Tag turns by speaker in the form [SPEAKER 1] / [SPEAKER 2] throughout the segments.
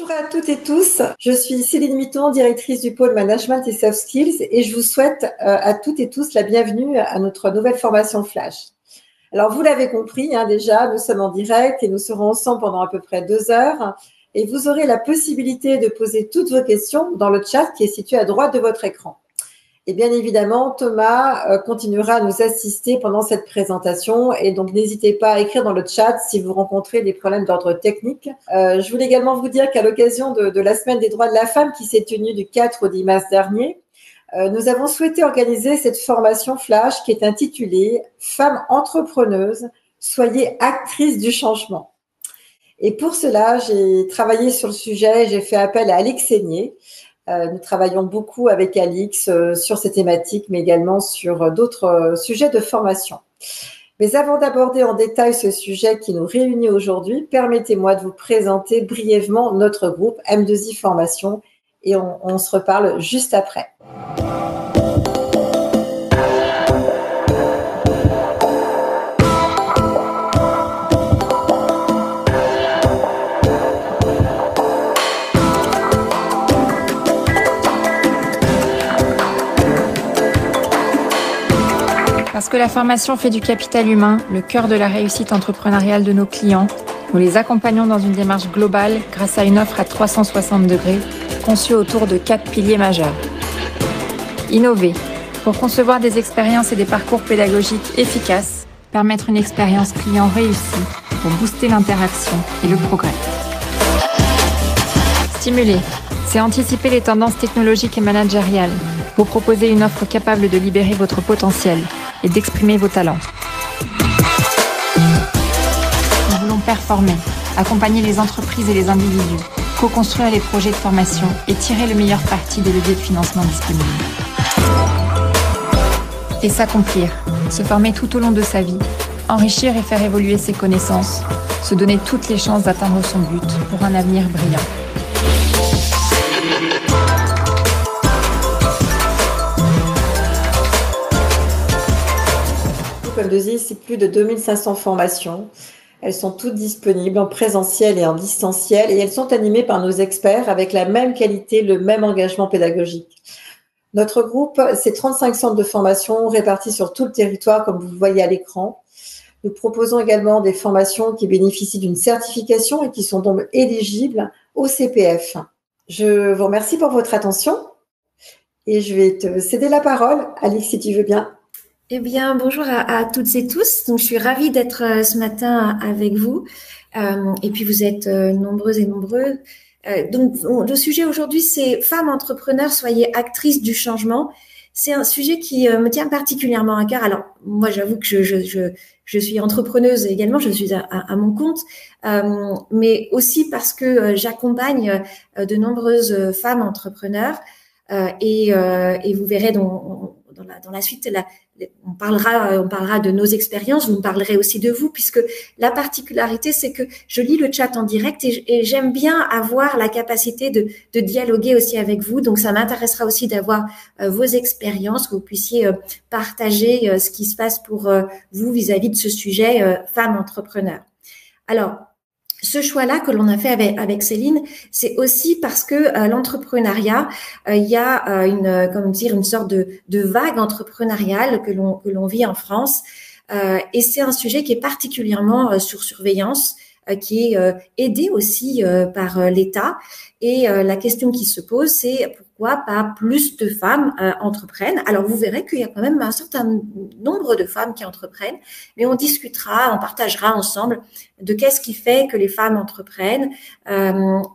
[SPEAKER 1] Bonjour à toutes et tous, je suis Céline Mitton, directrice du pôle Management et Soft Skills et je vous souhaite à toutes et tous la bienvenue à notre nouvelle formation Flash. Alors vous l'avez compris déjà, nous sommes en direct et nous serons ensemble pendant à peu près 2 heures et vous aurez la possibilité de poser toutes vos questions dans le chat qui est situé à droite de votre écran. Et bien évidemment, Thomas continuera à nous assister pendant cette présentation et donc n'hésitez pas à écrire dans le chat si vous rencontrez des problèmes d'ordre technique. Je voulais également vous dire qu'à l'occasion de la Semaine des droits de la femme qui s'est tenue du 4 au 10 mars dernier, nous avons souhaité organiser cette formation Flash qui est intitulée « Femmes entrepreneuses, soyez actrices du changement ». Et pour cela, j'ai travaillé sur le sujet, j'ai fait appel à Alix Seigné. Nous travaillons beaucoup avec Alix sur ces thématiques, mais également sur d'autres sujets de formation. Mais avant d'aborder en détail ce sujet qui nous réunit aujourd'hui, permettez-moi de vous présenter brièvement notre groupe M2I Formation et on se reparle juste après.
[SPEAKER 2] Parce que la formation fait du capital humain le cœur de la réussite entrepreneuriale de nos clients, nous les accompagnons dans une démarche globale grâce à une offre à 360 degrés conçue autour de 4 piliers majeurs. Innover, pour concevoir des expériences et des parcours pédagogiques efficaces, permettre une expérience client réussie pour booster l'interaction et le progrès. Stimuler, c'est anticiper les tendances technologiques et managériales, vous proposer une offre capable de libérer votre potentiel et d'exprimer vos talents. Nous voulons performer, accompagner les entreprises et les individus, co-construire les projets de formation et tirer le meilleur parti des leviers de financement disponibles. Et s'accomplir, se former tout au long de sa vie, enrichir et faire évoluer ses connaissances, se donner toutes les chances d'atteindre son but pour un avenir brillant.
[SPEAKER 1] M2I, c'est plus de 2500 formations. Elles sont toutes disponibles en présentiel et en distanciel et elles sont animées par nos experts avec la même qualité, le même engagement pédagogique. Notre groupe, c'est 35 centres de formation répartis sur tout le territoire, comme vous le voyez à l'écran. Nous proposons également des formations qui bénéficient d'une certification et qui sont donc éligibles au CPF. Je vous remercie pour votre attention et je vais te céder la parole. Alix, si tu veux bien.
[SPEAKER 3] Eh bien, bonjour à toutes et tous. Donc, je suis ravie d'être ce matin avec vous. Et puis, vous êtes nombreuses et nombreux. Donc, le sujet aujourd'hui, c'est femmes entrepreneurs, soyez actrices du changement. C'est un sujet qui me tient particulièrement à cœur. Alors, moi, j'avoue que je suis entrepreneuse également. Je suis à mon compte, mais aussi parce que j'accompagne de nombreuses femmes entrepreneurs. Et vous verrez dans la suite, on parlera de nos expériences, vous me parlerez aussi de vous, puisque la particularité, c'est que je lis le chat en direct et j'aime bien avoir la capacité de dialoguer aussi avec vous. Donc, ça m'intéressera aussi d'avoir vos expériences, que vous puissiez partager ce qui se passe pour vous vis-à-vis de ce sujet femmes entrepreneurs. Alors, ce choix-là que l'on a fait avec Céline, c'est aussi parce que l'entrepreneuriat, il y a une sorte de vague entrepreneuriale que l'on vit en France, et c'est un sujet qui est particulièrement sur surveillance, qui est aidé aussi par l'État. Et la question qui se pose, c'est pourquoi pas plus de femmes entreprennent. Alors, vous verrez qu'il y a quand même un certain nombre de femmes qui entreprennent, mais on discutera, on partagera ensemble de qu'est-ce qui fait que les femmes entreprennent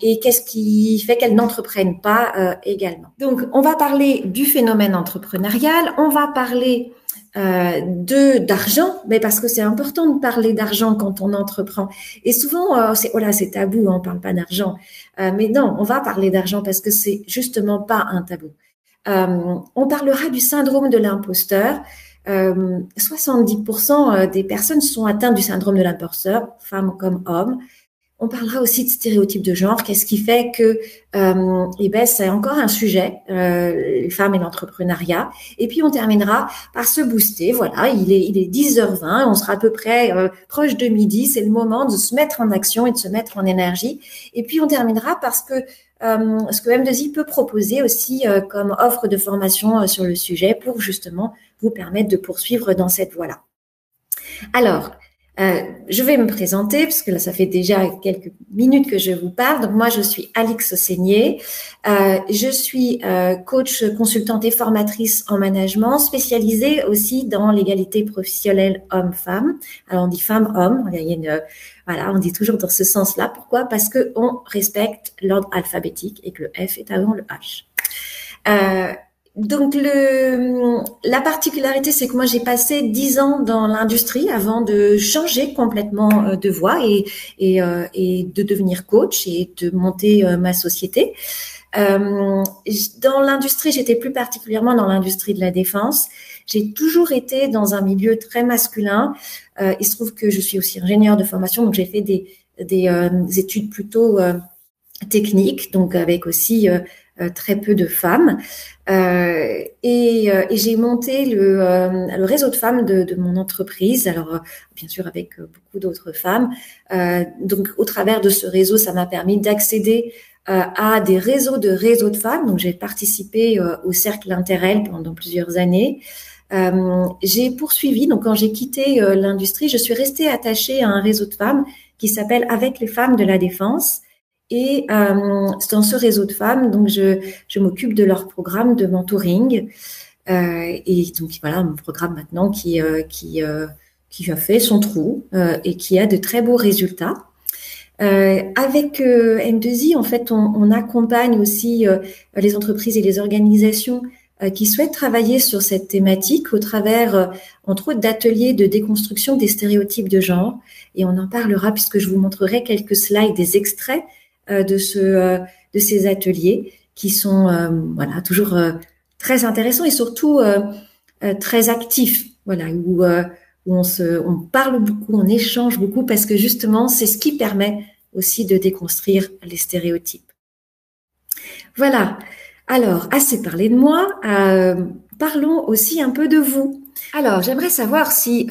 [SPEAKER 3] et qu'est-ce qui fait qu'elles n'entreprennent pas également. Donc, on va parler du phénomène entrepreneurial, on va parler d'argent, mais parce que c'est important de parler d'argent quand on entreprend. Et souvent, c'est tabou, on parle pas d'argent. Mais non, on va parler d'argent parce que c'est justement pas un tabou. On parlera du syndrome de l'imposteur. 70% des personnes sont atteintes du syndrome de l'imposteur, femmes comme hommes. On parlera aussi de stéréotypes de genre. Qu'est-ce qui fait que, c'est encore un sujet, les femmes et l'entrepreneuriat. Et puis, on terminera par se booster. Voilà, il est 10h20. On sera à peu près proche de midi. C'est le moment de se mettre en action et de se mettre en énergie. Et puis, on terminera parce que ce que M2I peut proposer aussi comme offre de formation sur le sujet pour justement vous permettre de poursuivre dans cette voie-là. Alors, je vais me présenter parce que là, ça fait déjà quelques minutes que je vous parle. Donc, moi, je suis Alix Seigné. Je suis coach, consultante et formatrice en management, spécialisée aussi dans l'égalité professionnelle homme-femme. Alors, on dit femme-homme. Il y a une, voilà, on dit toujours dans ce sens-là. Pourquoi? Parce que on respecte l'ordre alphabétique et que le F est avant le H. Donc la particularité, c'est que moi j'ai passé 10 ans dans l'industrie avant de changer complètement de voie et de devenir coach et de monter ma société. Dans l'industrie, j'étais plus particulièrement dans l'industrie de la défense. J'ai toujours été dans un milieu très masculin. Il se trouve que je suis aussi ingénieure de formation, donc j'ai fait des études plutôt techniques, donc avec aussi très peu de femmes. Et j'ai monté le réseau de femmes de mon entreprise. Alors, bien sûr, avec beaucoup d'autres femmes. Donc, au travers de ce réseau, ça m'a permis d'accéder à des réseaux de femmes. Donc, j'ai participé au cercle Interrel pendant plusieurs années. J'ai poursuivi. Donc, quand j'ai quitté l'industrie, je suis restée attachée à un réseau de femmes qui s'appelle Avec les femmes de la défense. Et dans ce réseau de femmes, donc je m'occupe de leur programme de mentoring. Et donc voilà, mon programme maintenant qui a fait son trou et qui a de très beaux résultats. Avec M2I, en fait, on accompagne aussi les entreprises et les organisations qui souhaitent travailler sur cette thématique au travers, entre autres, d'ateliers de déconstruction des stéréotypes de genre. Et on en parlera puisque je vous montrerai quelques slides, des extraits de ces ateliers qui sont voilà toujours très intéressants et surtout très actifs, voilà, où on parle beaucoup, on échange beaucoup parce que justement c'est ce qui permet aussi de déconstruire les stéréotypes. Voilà. Alors, assez parlé de moi, parlons aussi un peu de vous. Alors, j'aimerais savoir si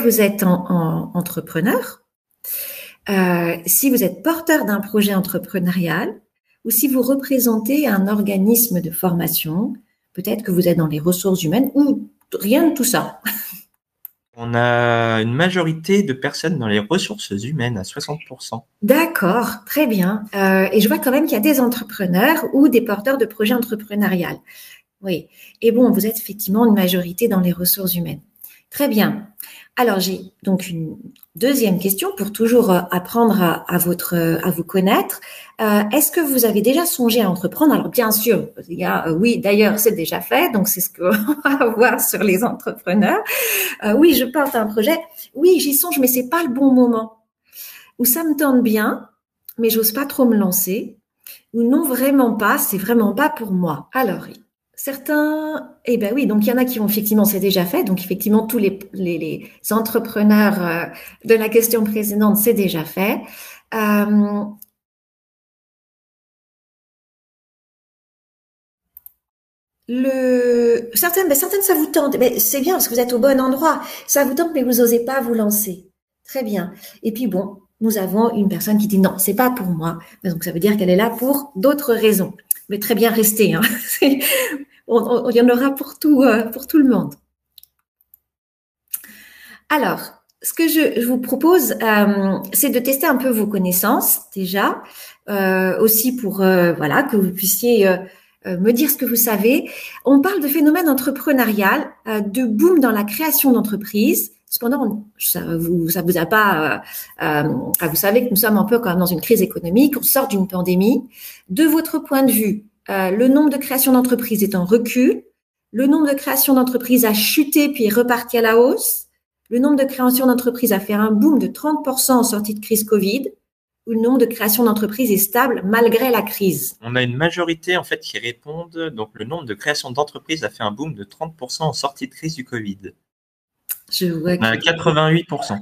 [SPEAKER 3] vous êtes en entrepreneur, si vous êtes porteur d'un projet entrepreneurial ou si vous représentez un organisme de formation, peut-être que vous êtes dans les ressources humaines ou rien de tout ça.
[SPEAKER 4] On a une majorité de personnes dans les ressources humaines à 60%.
[SPEAKER 3] D'accord, très bien. Et je vois quand même qu'il y a des entrepreneurs ou des porteurs de projets entrepreneurial. Oui. Et bon, vous êtes effectivement une majorité dans les ressources humaines. Très bien. Alors, j'ai donc une deuxième question pour toujours apprendre à vous connaître. Est-ce que vous avez déjà songé à entreprendre? Alors, bien sûr, il y a, oui, d'ailleurs, c'est déjà fait. Donc, c'est ce qu'on va voir sur les entrepreneurs. Oui, je porte un projet. Oui, j'y songe, mais c'est pas le bon moment. Ou ça me tente bien, mais j'ose pas trop me lancer. Ou non, vraiment pas, c'est vraiment pas pour moi. Alors, certains, eh ben oui, donc il y en a qui ont effectivement, c'est déjà fait. Donc effectivement, tous les entrepreneurs de la question précédente, c'est déjà fait. Certaines, ça vous tente. Mais c'est bien parce que vous êtes au bon endroit. Ça vous tente, mais vous n'osez pas vous lancer. Très bien. Et puis bon, nous avons une personne qui dit non, c'est pas pour moi. Donc ça veut dire qu'elle est là pour d'autres raisons. Mais très bien rester. Hein. Il y en aura pour tout le monde. Alors, ce que je vous propose, c'est de tester un peu vos connaissances déjà, aussi pour voilà que vous puissiez me dire ce que vous savez. On parle de phénomène entrepreneurial, de boom dans la création d'entreprises. Cependant, ça vous a pas. Vous savez que nous sommes un peu quand même dans une crise économique. On sort d'une pandémie. De votre point de vue, le nombre de créations d'entreprises est en recul. Le nombre de créations d'entreprises a chuté puis est reparti à la hausse. Le nombre de créations d'entreprises a fait un boom de 30% en sortie de crise Covid. Ou le nombre de créations d'entreprises est stable malgré la crise.
[SPEAKER 4] On a une majorité en fait qui répondent. Donc le nombre de créations d'entreprises a fait un boom de 30% en sortie de crise du Covid.
[SPEAKER 3] Je vois
[SPEAKER 4] on a 88%.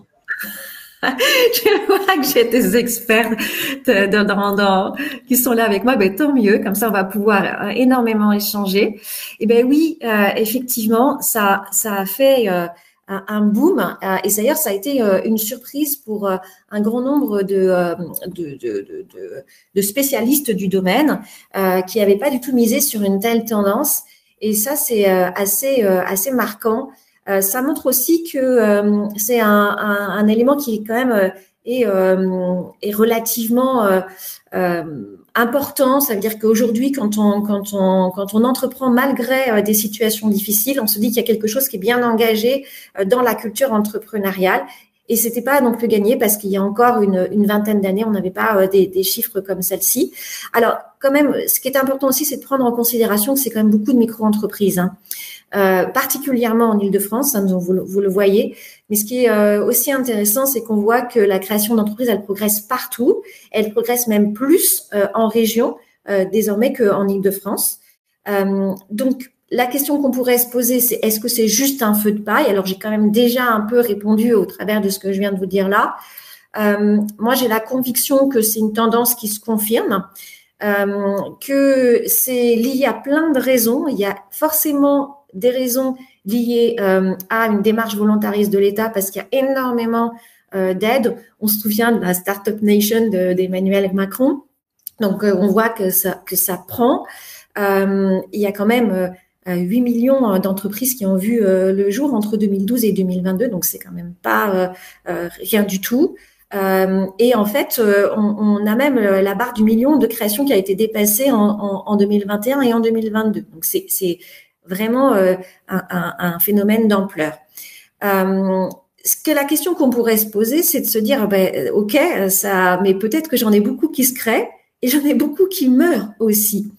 [SPEAKER 3] Je vois que j'ai des experts qui sont là avec moi. Ben, tant mieux. Comme ça, on va pouvoir énormément échanger. Et ben oui, effectivement, ça a fait un boom. Et d'ailleurs, ça a été une surprise pour un grand nombre de spécialistes du domaine qui n'avaient pas du tout misé sur une telle tendance. Et ça, c'est assez marquant. Ça montre aussi que c'est un élément qui est quand même est relativement important. Ça veut dire qu'aujourd'hui, quand on entreprend malgré des situations difficiles, on se dit qu'il y a quelque chose qui est bien engagé dans la culture entrepreneuriale. Et c'était pas non plus gagné parce qu'il y a encore une vingtaine d'années, on n'avait pas des chiffres comme celle-ci. Alors, quand même, ce qui est important aussi, c'est de prendre en considération que c'est quand même beaucoup de micro-entreprises, hein. Particulièrement en Île-de-France, hein, donc vous le voyez. Mais ce qui est aussi intéressant, c'est qu'on voit que la création d'entreprises, elle progresse partout. Elle progresse même plus en région désormais qu'en Île-de-France. Donc, la question qu'on pourrait se poser, c'est est-ce que c'est juste un feu de paille? Alors, j'ai quand même déjà un peu répondu au travers de ce que je viens de vous dire là. Moi, j'ai la conviction que c'est une tendance qui se confirme, que c'est lié à plein de raisons. Il y a forcément des raisons liées à une démarche volontariste de l'État parce qu'il y a énormément d'aides. On se souvient de la Startup Nation d'Emmanuel Macron. Donc, on voit que ça prend. Il y a quand même 8 millions d'entreprises qui ont vu le jour entre 2012 et 2022, donc c'est quand même pas rien du tout. Et en fait, on a même la barre du million de créations qui a été dépassée en 2021 et en 2022. Donc c'est vraiment un phénomène d'ampleur. La question qu'on pourrait se poser, c'est de se dire, ok, mais peut-être que j'en ai beaucoup qui se créent et j'en ai beaucoup qui meurent aussi.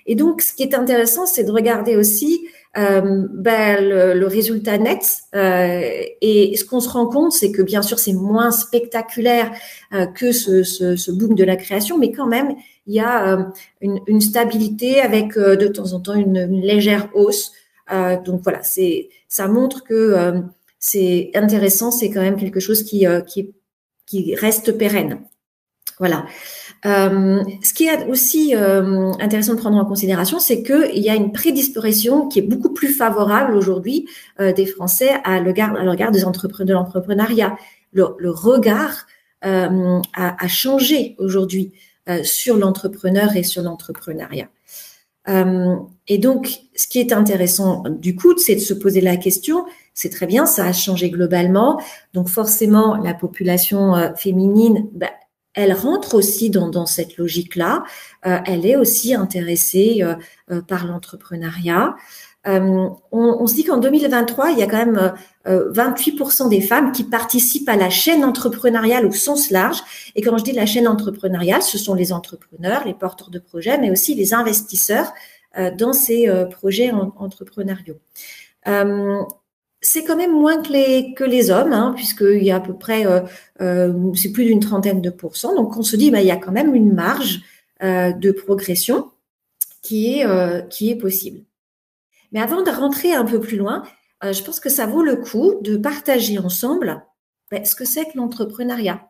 [SPEAKER 3] Et donc, ce qui est intéressant, c'est de regarder aussi le résultat net. Et ce qu'on se rend compte, c'est que bien sûr, c'est moins spectaculaire que ce boom de la création, mais quand même, il y a une stabilité avec de temps en temps une légère hausse. Donc voilà, ça montre que c'est intéressant, c'est quand même quelque chose qui reste pérenne. Voilà. Ce qui est aussi intéressant de prendre en considération, c'est qu'il y a une prédisposition qui est beaucoup plus favorable aujourd'hui des Français à l'égard de l'entrepreneuriat. Le regard a changé aujourd'hui sur l'entrepreneur et sur l'entrepreneuriat. Et donc, ce qui est intéressant du coup, c'est de se poser la question, c'est très bien, ça a changé globalement, donc forcément la population féminine, elle rentre aussi dans cette logique-là. Elle est aussi intéressée par l'entrepreneuriat. On se dit qu'en 2023, il y a quand même 28% des femmes qui participent à la chaîne entrepreneuriale au sens large. Et quand je dis la chaîne entrepreneuriale, ce sont les entrepreneurs, les porteurs de projets, mais aussi les investisseurs dans ces projets entrepreneuriaux. C'est quand même moins que les hommes, hein, puisqu'il y a à peu près, c'est plus d'une trentaine de %. Donc, on se dit, il y a quand même une marge de progression qui est possible. Mais avant de rentrer un peu plus loin, je pense que ça vaut le coup de partager ensemble ce que c'est que l'entrepreneuriat.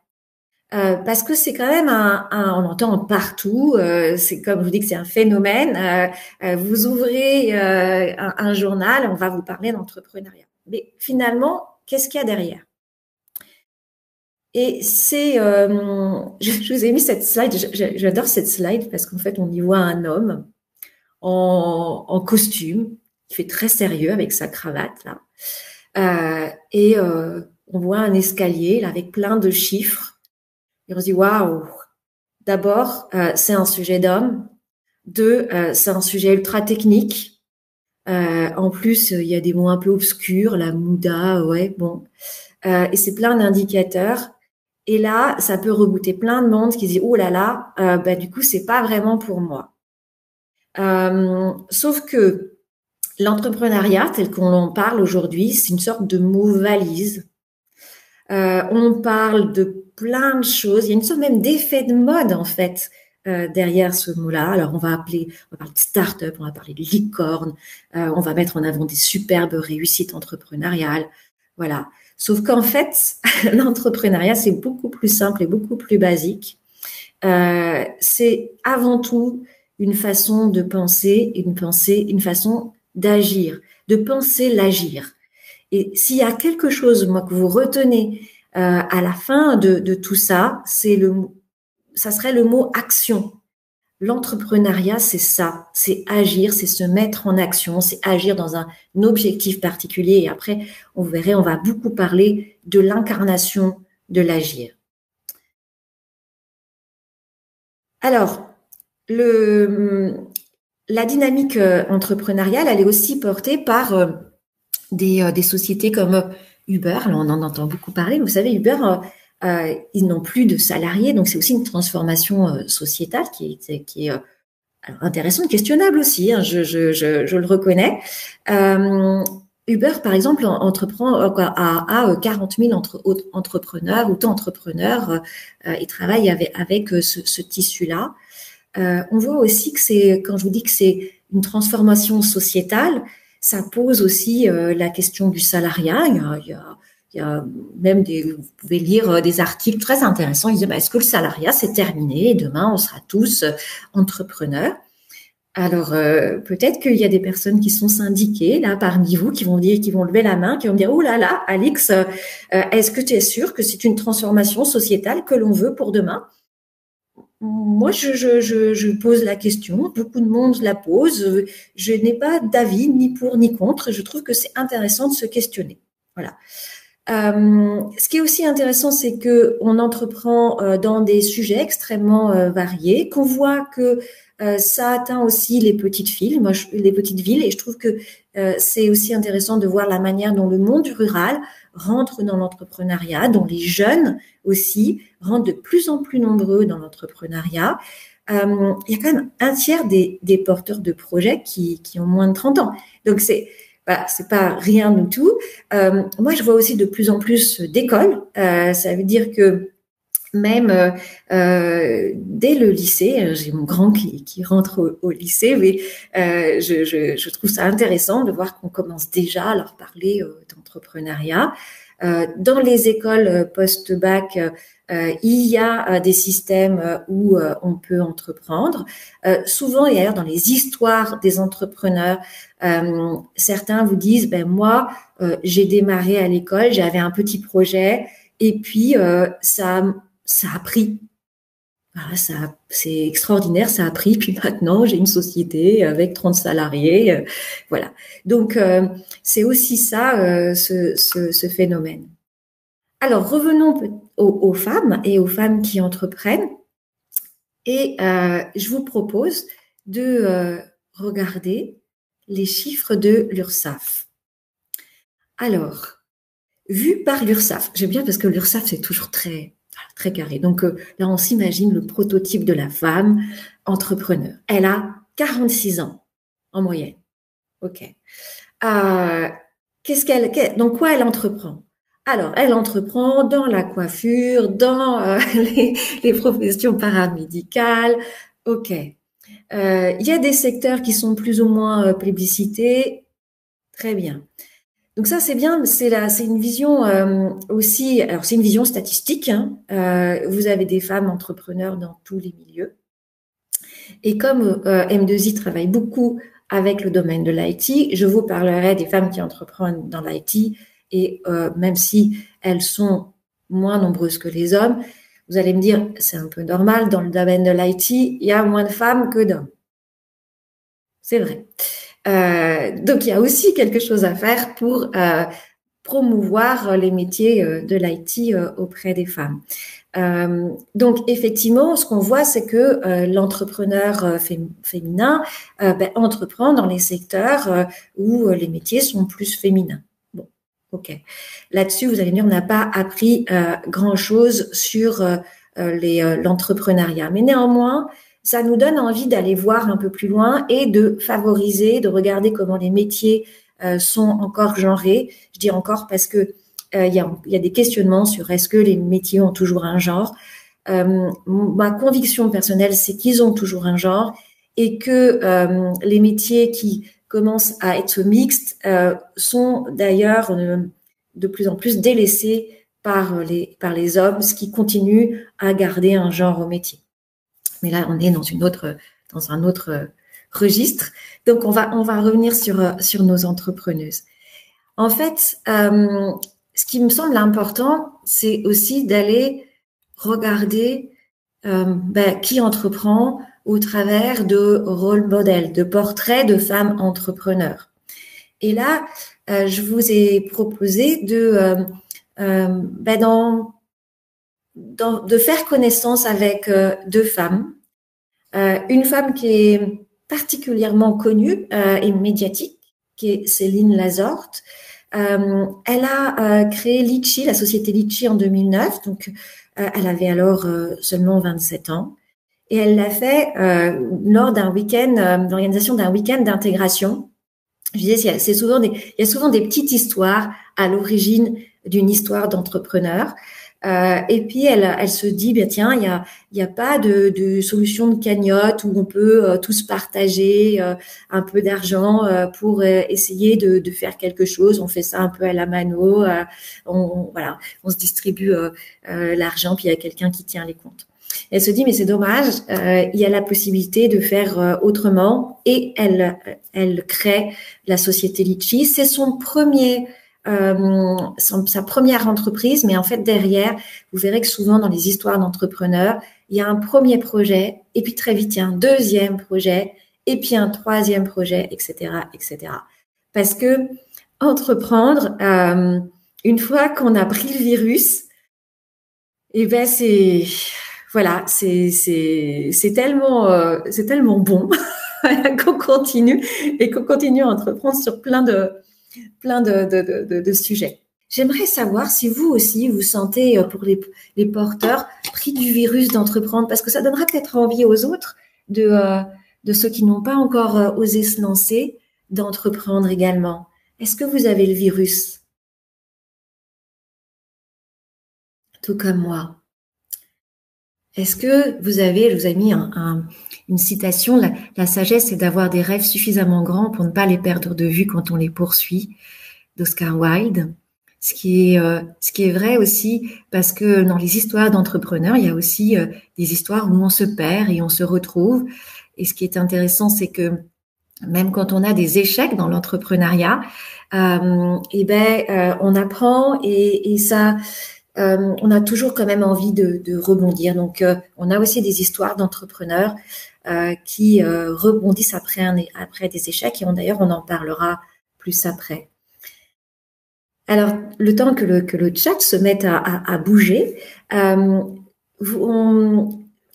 [SPEAKER 3] Parce que c'est quand même on entend partout, c'est comme je vous dis que c'est un phénomène. Vous ouvrez un journal, on va vous parler d'entrepreneuriat. Mais finalement, qu'est-ce qu'il y a derrière? Et je vous ai mis cette slide, j'adore cette slide parce qu'en fait, on y voit un homme en costume, qui fait très sérieux avec sa cravate là, et on voit un escalier là avec plein de chiffres. Et on se dit waouh. D'abord, c'est un sujet d'homme. Deux, c'est un sujet ultra technique. En plus, il y a des mots un peu obscurs, la Mouda, ouais, bon. Et c'est plein d'indicateurs. Et là, ça peut rebooter plein de monde qui dit oh là là, du coup, c'est pas vraiment pour moi. Sauf que l'entrepreneuriat, tel qu'on en parle aujourd'hui, c'est une sorte de mot valise. On parle de plein de choses. Il y a une sorte même d'effet de mode, en fait, derrière ce mot-là. Alors, on va parler de start-up, on va parler de licorne, on va mettre en avant des superbes réussites entrepreneuriales. Voilà. Sauf qu'en fait, l'entrepreneuriat, c'est beaucoup plus simple et beaucoup plus basique. C'est avant tout une façon de penser, une façon d'agir, de penser l'agir. Et s'il y a quelque chose, moi, que vous retenez à la fin de tout ça, ça serait le mot action. L'entrepreneuriat, c'est ça, c'est agir, c'est se mettre en action, c'est agir dans un objectif particulier. Et après, on va beaucoup parler de l'incarnation de l'agir. Alors, la dynamique entrepreneuriale, elle est aussi portée par des sociétés comme Uber. Alors, on en entend beaucoup parler. Vous savez, Uber, ils n'ont plus de salariés, donc c'est aussi une transformation sociétale qui est alors intéressante, questionnable aussi. Hein, je le reconnais. Uber, par exemple, entreprend à 40 000 entrepreneurs, auto-entrepreneurs, et travaille avec ce tissu-là. On voit aussi que quand je vous dis que c'est une transformation sociétale, ça pose aussi la question du salariat. Il y a même vous pouvez lire des articles très intéressants. Ils disent, est-ce que le salariat, c'est terminé et demain, on sera tous entrepreneurs? Alors, peut-être qu'il y a des personnes qui sont syndiquées, là, parmi vous, qui vont lever la main, qui vont dire, oh là là, Alix, est-ce que tu es sûr que c'est une transformation sociétale que l'on veut pour demain? Moi, je pose la question, beaucoup de monde la pose, je n'ai pas d'avis ni pour ni contre, je trouve que c'est intéressant de se questionner. Voilà. Ce qui est aussi intéressant, c'est que on entreprend dans des sujets extrêmement variés, qu'on voit que ça atteint aussi les petites villes, les petites villes, et je trouve que c'est aussi intéressant de voir la manière dont le monde rural rentre dans l'entrepreneuriat, dont les jeunes aussi rentrent de plus en plus nombreux dans l'entrepreneuriat. Il y a quand même un tiers des porteurs de projets qui ont moins de 30 ans. Donc voilà, c'est pas rien du tout. Moi, je vois aussi de plus en plus d'écoles. Ça veut dire que même dès le lycée, j'ai mon grand qui rentre au lycée, mais je trouve ça intéressant de voir qu'on commence déjà à leur parler d'entrepreneuriat. Dans les écoles post-bac, il y a des systèmes où on peut entreprendre. Souvent, et d'ailleurs dans les histoires des entrepreneurs, certains vous disent, moi, j'ai démarré à l'école, j'avais un petit projet, et puis ça a pris. Voilà, c'est extraordinaire, ça a pris. Puis maintenant, j'ai une société avec 30 salariés. Voilà. Donc, c'est aussi ça, ce phénomène. Alors, revenons aux femmes et aux femmes qui entreprennent. Et je vous propose de regarder les chiffres de l'URSSAF. Alors, vu par l'URSSAF, j'aime bien parce que l'URSSAF, c'est toujours très carré. Donc là, on s'imagine le prototype de la femme entrepreneur. Elle a 46 ans en moyenne. OK. Dans quoi elle entreprend? Alors, elle entreprend dans la coiffure, dans les professions paramédicales. OK. Il y a des secteurs qui sont plus ou moins plébiscités. Très bien. Donc ça, c'est bien, c'est une vision aussi, alors c'est une vision statistique, hein. Vous avez des femmes entrepreneurs dans tous les milieux. Et comme M2I travaille beaucoup avec le domaine de l'IT, je vous parlerai des femmes qui entreprennent dans l'IT et même si elles sont moins nombreuses que les hommes, vous allez me dire, c'est un peu normal, dans le domaine de l'IT, il y a moins de femmes que d'hommes. C'est vrai. Donc, il y a aussi quelque chose à faire pour promouvoir les métiers de l'IT auprès des femmes. Donc, effectivement, ce qu'on voit, c'est que l'entrepreneur féminin entreprend dans les secteurs où les métiers sont plus féminins. Bon, OK. Là-dessus, vous allez me dire, on n'a pas appris grand-chose sur l'entrepreneuriat. Mais néanmoins, ça nous donne envie d'aller voir un peu plus loin et de favoriser, de regarder comment les métiers sont encore genrés. Je dis encore parce que il y a des questionnements sur est-ce que les métiers ont toujours un genre. Ma conviction personnelle, c'est qu'ils ont toujours un genre et que les métiers qui commencent à être mixtes sont d'ailleurs de plus en plus délaissées par les hommes, ce qui continue à garder un genre au métier. Mais là, on est dans un autre registre. Donc, on va revenir sur nos entrepreneuses. En fait, ce qui me semble important, c'est aussi d'aller regarder qui entreprend au travers de rôle modèles, de portraits de femmes entrepreneurs. Et là, je vous ai proposé de faire connaissance avec deux femmes. Une femme qui est particulièrement connue et médiatique, qui est Céline Lazorte. Elle a créé Litchi, la société Litchi en 2009, donc elle avait alors seulement 27 ans. Et elle l'a fait lors d'un week-end, l'organisation d'un week-end d'intégration. Je disais, il y a souvent des petites histoires à l'origine d'une histoire d'entrepreneur. Et puis elle se dit, tiens, il y a pas de solution de cagnotte où on peut tous partager un peu d'argent pour essayer de faire quelque chose. On fait ça un peu à la mano. On se distribue l'argent, puis il y a quelqu'un qui tient les comptes. Elle se dit, mais c'est dommage, il y a la possibilité de faire autrement, et elle crée la société Litchi. C'est sa première entreprise, mais en fait derrière, vous verrez que souvent dans les histoires d'entrepreneurs, il y a un premier projet, et puis très vite il y a un deuxième projet, et puis un troisième projet, etc., etc. Parce que entreprendre, une fois qu'on a pris le virus, c'est tellement bon qu'on continue à entreprendre sur plein de sujets. J'aimerais savoir si vous aussi vous sentez, pour les porteurs, pris du virus d'entreprendre, parce que ça donnera peut-être envie aux autres de ceux qui n'ont pas encore osé se lancer, d'entreprendre également. Est-ce que vous avez le virus? Tout comme moi. Est-ce que vous avez, je vous ai mis une citation, la sagesse, c'est d'avoir des rêves suffisamment grands pour ne pas les perdre de vue quand on les poursuit, d'Oscar Wilde. Ce qui est vrai aussi, parce que dans les histoires d'entrepreneurs, il y a aussi des histoires où on se perd et on se retrouve. Et ce qui est intéressant, c'est que même quand on a des échecs dans l'entrepreneuriat, on apprend et ça... on a toujours quand même envie de rebondir. Donc, on a aussi des histoires d'entrepreneurs qui rebondissent après des échecs. Et d'ailleurs, on en parlera plus après. Alors, le temps que le chat se mette à bouger,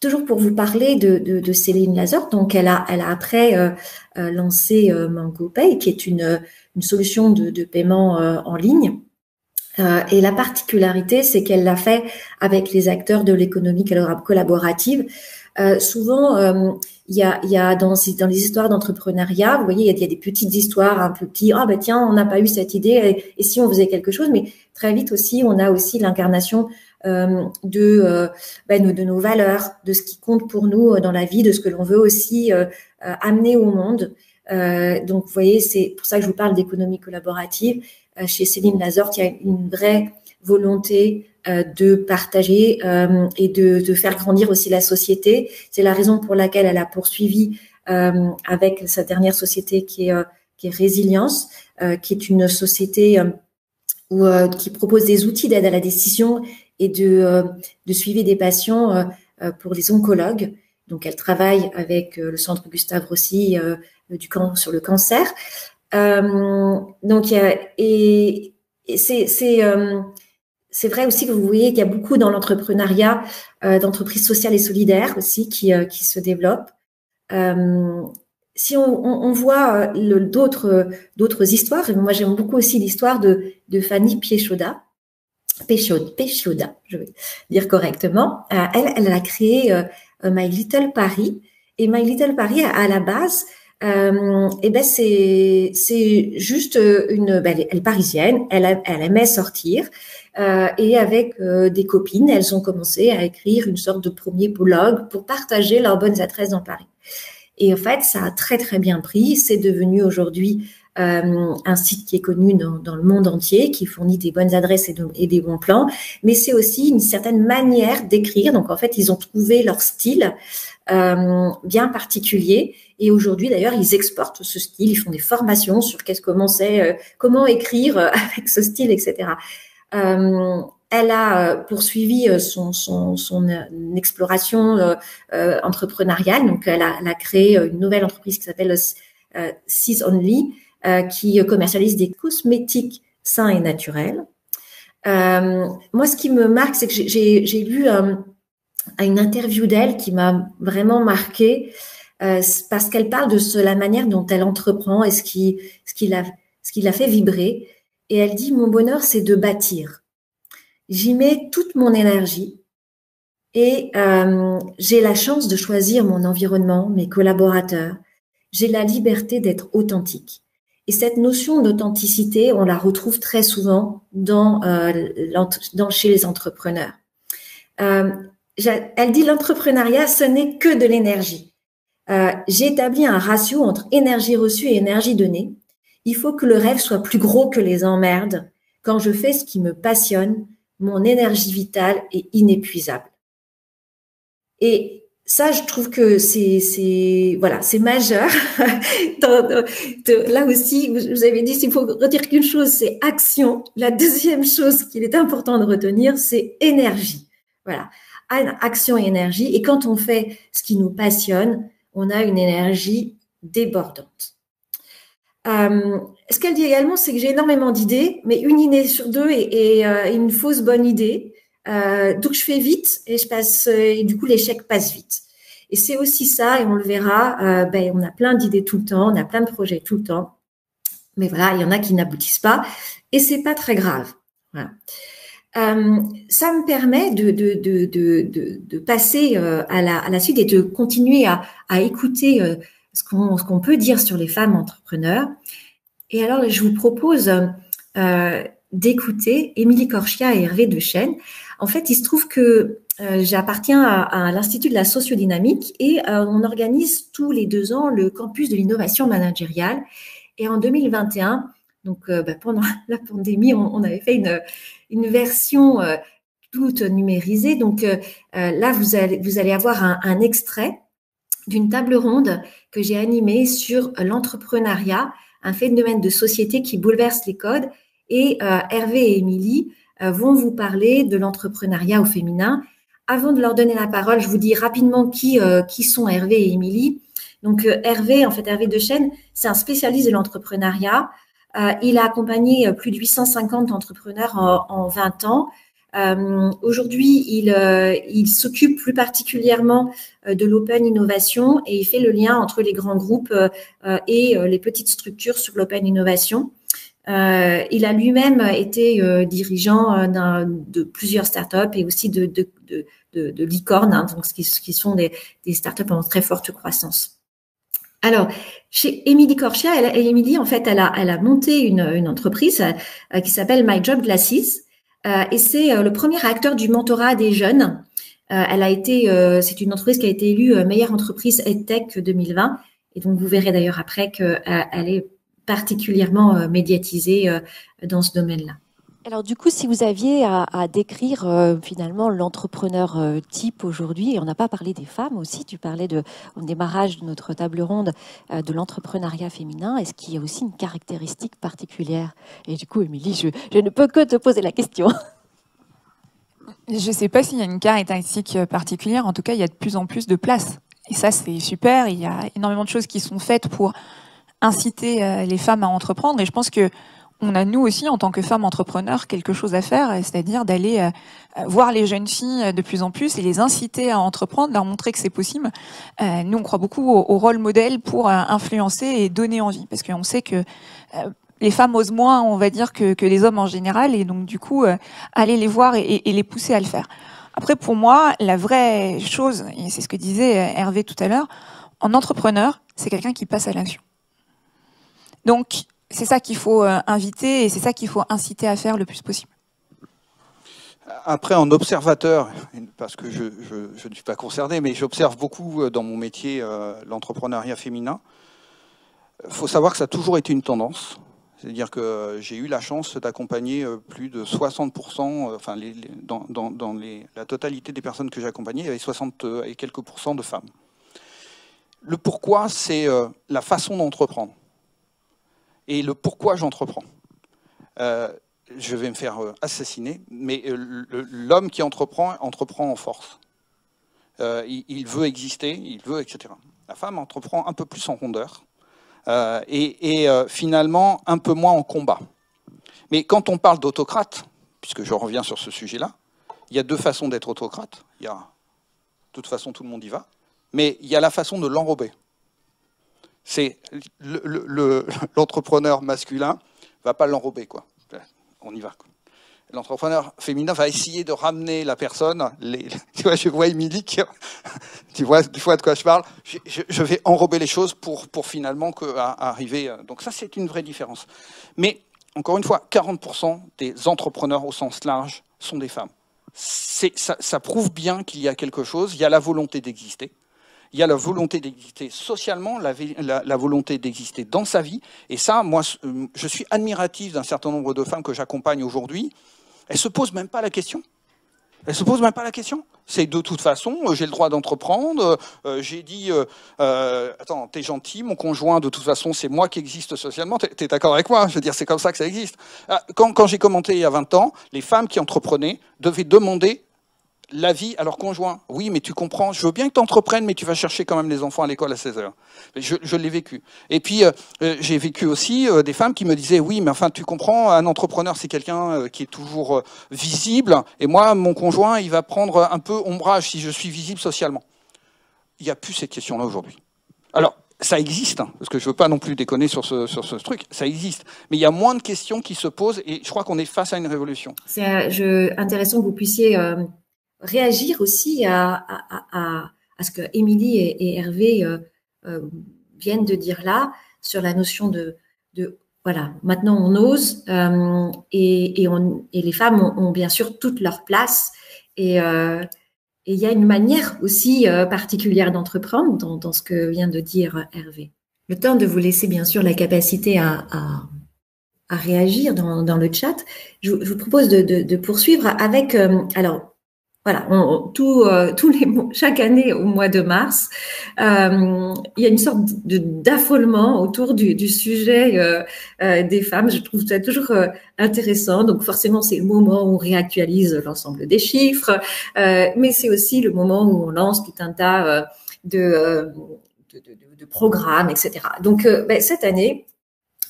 [SPEAKER 3] toujours pour vous parler de Céline Lazorte. Donc, elle a après lancé MangoPay, qui est une solution de paiement en ligne. Et la particularité, c'est qu'elle l'a fait avec les acteurs de l'économie collaborative. Souvent, il y a dans les histoires d'entrepreneuriat, vous voyez, il y a des petites histoires un peu petites. Ah tiens, on n'a pas eu cette idée. Et si on faisait quelque chose, mais très vite aussi, on a aussi l'incarnation de nos valeurs, de ce qui compte pour nous dans la vie, de ce que l'on veut aussi amener au monde. Donc, vous voyez, c'est pour ça que je vous parle d'économie collaborative. Chez Céline Lazorte, il y a une vraie volonté de partager et de faire grandir aussi la société. C'est la raison pour laquelle elle a poursuivi avec sa dernière société qui est Résilience, qui est une société qui propose des outils d'aide à la décision et de suivi des patients pour les oncologues. Donc, elle travaille avec le Centre Gustave Roussy sur le cancer. Donc, c'est vrai aussi que vous voyez qu'il y a beaucoup dans l'entrepreneuriat d'entreprises sociales et solidaires aussi qui se développent. Si on voit d'autres histoires, et moi j'aime beaucoup aussi l'histoire de Fanny Piéchoda, je vais dire correctement. Elle a créé My Little Paris, et My Little Paris à la base, c'est juste elle est parisienne, elle aimait sortir et avec des copines, elles ont commencé à écrire une sorte de premier blog pour partager leurs bonnes adresses dans Paris. Et en fait, ça a très très bien pris. C'est devenu aujourd'hui un site qui est connu dans le monde entier, qui fournit des bonnes adresses et des bons plans, mais c'est aussi une certaine manière d'écrire. Donc en fait, ils ont trouvé leur style bien particulier, et aujourd'hui d'ailleurs ils exportent ce style, ils font des formations sur comment écrire avec ce style, etc. Elle a poursuivi son exploration entrepreneuriale. Donc, elle a créé une nouvelle entreprise qui s'appelle Sis Only, qui commercialise des cosmétiques sains et naturels. Moi, ce qui me marque, c'est que j'ai lu une interview d'elle qui m'a vraiment marquée, parce qu'elle parle de la manière dont elle entreprend et ce qui l'a fait vibrer. Et elle dit: mon bonheur, c'est de bâtir. J'y mets toute mon énergie et j'ai la chance de choisir mon environnement, mes collaborateurs. J'ai la liberté d'être authentique. Et cette notion d'authenticité, on la retrouve très souvent chez les entrepreneurs. Elle dit: l'entrepreneuriat, ce n'est que de l'énergie. J'ai établi un ratio entre énergie reçue et énergie donnée. Il faut que le rêve soit plus gros que les emmerdes. Quand je fais ce qui me passionne, mon énergie vitale est inépuisable. Et ça, je trouve que c'est majeur. Là aussi, vous avez dit, s'il faut redire qu'une chose, c'est action. La deuxième chose qu'il est important de retenir, c'est énergie. Voilà, action et énergie. Et quand on fait ce qui nous passionne, on a une énergie débordante. Ce qu'elle dit également, c'est que j'ai énormément d'idées, mais une idée sur deux est une fausse bonne idée. Donc je fais vite et du coup l'échec passe vite. Et c'est aussi ça, et on le verra, on a plein d'idées tout le temps, on a plein de projets tout le temps, mais voilà, il y en a qui n'aboutissent pas, et c'est pas très grave. Voilà. Ça me permet de passer à la suite et de continuer à écouter ce qu'on peut dire sur les femmes entrepreneurs. Et alors, je vous propose d'écouter Émilie Corchia et Hervé Dechêne. En fait, il se trouve que j'appartiens à l'Institut de la sociodynamique et on organise tous les 2 ans le campus de l'innovation managériale. Et en 2021, donc pendant la pandémie, on avait fait une version toute numérisée. Donc là, vous allez avoir un extrait d'une table ronde que j'ai animée sur l'entrepreneuriat, un phénomène de société qui bouleverse les codes. Et Hervé et Émilie vont vous parler de l'entrepreneuriat au féminin. Avant de leur donner la parole, je vous dis rapidement qui sont Hervé et Émilie. Donc Hervé Dechêne, c'est un spécialiste de l'entrepreneuriat. Il a accompagné plus de 850 entrepreneurs en 20 ans. Aujourd'hui, il s'occupe plus particulièrement de l'open innovation et il fait le lien entre les grands groupes et les petites structures sur l'open innovation. Il a lui-même été dirigeant de plusieurs startups et aussi de licornes, hein, donc qui sont des startups en très forte croissance. Alors, chez Émilie Corchia, Émilie, en fait, elle a monté une entreprise qui s'appelle My Job Glasses. Et c'est le premier acteur du mentorat des jeunes. C'est une entreprise qui a été élue meilleure entreprise EdTech 2020. Et donc, vous verrez d'ailleurs après qu'elle est particulièrement médiatisée dans ce domaine-là.
[SPEAKER 5] Alors du coup, si vous aviez à décrire finalement l'entrepreneur type aujourd'hui, et on n'a pas parlé des femmes aussi, tu parlais au démarrage de notre table ronde de l'entrepreneuriat féminin, est-ce qu'il y a aussi une caractéristique particulière? Et du coup, Émilie, je ne peux que te poser la question.
[SPEAKER 2] Je ne sais pas s'il y a une caractéristique particulière, en tout cas, il y a de plus en plus de place. Et ça, c'est super, il y a énormément de choses qui sont faites pour inciter les femmes à entreprendre, et je pense que on a, nous aussi, en tant que femmes entrepreneurs, quelque chose à faire, c'est-à-dire d'aller voir les jeunes filles de plus en plus et les inciter à entreprendre, leur montrer que c'est possible. Nous, on croit beaucoup au rôle modèle pour influencer et donner envie, parce qu'on sait que les femmes osent moins, on va dire, que les hommes en général, et donc du coup, aller les voir et les pousser à le faire. Après, pour moi, la vraie chose, et c'est ce que disait Hervé tout à l'heure, en entrepreneur, c'est quelqu'un qui passe à l'action. Donc, c'est ça qu'il faut inviter et c'est ça qu'il faut inciter à faire le plus possible.
[SPEAKER 6] Après, en observateur, parce que je ne suis pas concerné, mais j'observe beaucoup dans mon métier l'entrepreneuriat féminin. faut savoir que ça a toujours été une tendance. C'est-à-dire que j'ai eu la chance d'accompagner plus de 60%, enfin dans la totalité des personnes que j'ai accompagnées, il y avait 60 et quelques % de femmes. Le pourquoi, c'est la façon d'entreprendre. Et le pourquoi j'entreprends. Je vais me faire assassiner, mais l'homme qui entreprend en force. Il veut exister, il veut, etc. La femme entreprend un peu plus en rondeur. Et finalement un peu moins en combat. Mais quand on parle d'autocrate, puisque je reviens sur ce sujet-là, il y a deux façons d'être autocrate. Il y a, de toute façon, tout le monde y va, mais il y a la façon de l'enrober. C'est l'entrepreneur masculin va pas l'enrober, quoi. On y va, quoi. L'entrepreneur féminin va essayer de ramener la personne. Tu vois, je vois Émilie, tu vois de quoi je parle. Je vais enrober les choses pour finalement arriver. Donc ça, c'est une vraie différence. Mais encore une fois, 40% des entrepreneurs au sens large sont des femmes. Ça prouve bien qu'il y a quelque chose. Il y a la volonté d'exister. Il y a la volonté d'exister socialement, la volonté d'exister dans sa vie. Et ça, moi, je suis admiratif d'un certain nombre de femmes que j'accompagne aujourd'hui. Elles ne se posent même pas la question. Elles se posent même pas la question. C'est de toute façon, j'ai le droit d'entreprendre. J'ai dit, attends, t'es gentil, mon conjoint, de toute façon, c'est moi qui existe socialement. T'es d'accord avec moi? Je veux dire, c'est comme ça que ça existe. Quand j'ai commenté il y a 20 ans, les femmes qui entreprenaient devaient demander l'avis à leur conjoint. Oui, mais tu comprends, je veux bien que tu entreprennes, mais tu vas chercher quand même les enfants à l'école à 16h. Je l'ai vécu. Et puis, j'ai vécu aussi des femmes qui me disaient, oui, mais enfin, tu comprends, un entrepreneur, c'est quelqu'un qui est toujours visible, et moi, mon conjoint, il va prendre un peu ombrage si je suis visible socialement. Il n'y a plus cette question-là aujourd'hui. Alors, ça existe, hein, parce que je ne veux pas non plus déconner sur ce truc, ça existe. Mais il y a moins de questions qui se posent, et je crois qu'on est face à une révolution.
[SPEAKER 3] C'est intéressant que vous puissiez réagir aussi à ce que Émilie et Hervé viennent de dire là, sur la notion de voilà, maintenant on ose, et les femmes ont bien sûr toute leur place, et il y a une manière aussi particulière d'entreprendre dans ce que vient de dire Hervé. Le temps de vous laisser bien sûr la capacité à réagir dans le chat, je vous propose de poursuivre avec alors voilà, tous les chaque année au mois de mars, il y a une sorte d'affolement autour du sujet des femmes. Je trouve ça toujours intéressant. Donc forcément, c'est le moment où on réactualise l'ensemble des chiffres, mais c'est aussi le moment où on lance tout un tas de programmes, etc. Donc cette année,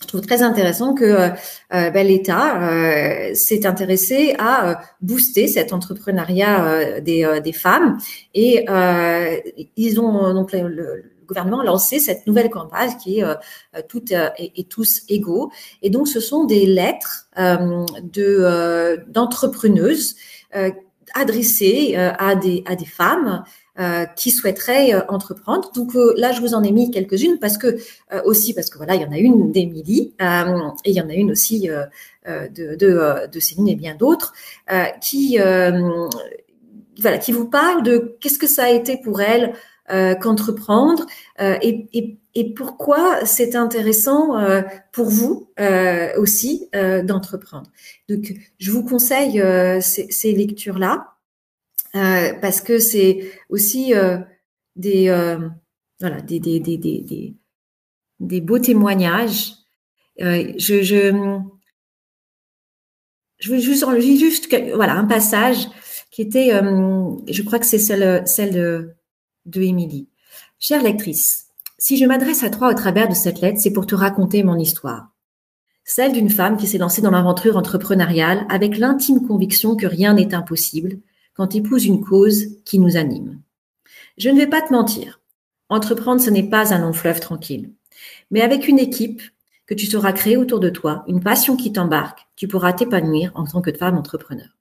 [SPEAKER 3] je trouve très intéressant que l'État s'est intéressé à booster cet entrepreneuriat des femmes, et ils ont donc le gouvernement a lancé cette nouvelle campagne qui est toutes et tous égaux, et donc ce sont des lettres d'entrepreneuses adressées à des femmes qui souhaiteraient entreprendre. Donc là, je vous en ai mis quelques-unes parce que voilà, il y en a une d'Émilie et il y en a une aussi de Céline et bien d'autres qui vous parlent de qu'est-ce que ça a été pour elles qu'entreprendre, et pourquoi c'est intéressant pour vous aussi d'entreprendre. Donc, je vous conseille ces lectures-là. Parce que c'est aussi des beaux témoignages. Je veux juste voilà un passage qui était, je crois que c'est celle de Émilie. Chère lectrice, si je m'adresse à toi au travers de cette lettre, c'est pour te raconter mon histoire. Celle d'une femme qui s'est lancée dans l'aventure entrepreneuriale avec l'intime conviction que rien n'est impossible quand épouse une cause qui nous anime. Je ne vais pas te mentir, entreprendre ce n'est pas un long fleuve tranquille. Mais avec une équipe que tu sauras créer autour de toi, une passion qui t'embarque, tu pourras t'épanouir en tant que femme entrepreneur,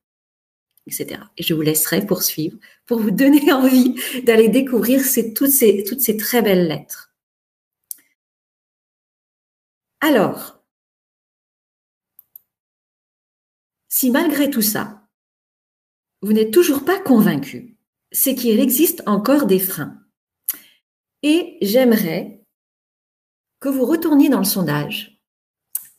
[SPEAKER 3] etc. Et je vous laisserai poursuivre pour vous donner envie d'aller découvrir toutes ces très belles lettres. Alors, si malgré tout ça, vous n'êtes toujours pas convaincu, c'est qu'il existe encore des freins. Et j'aimerais que vous retourniez dans le sondage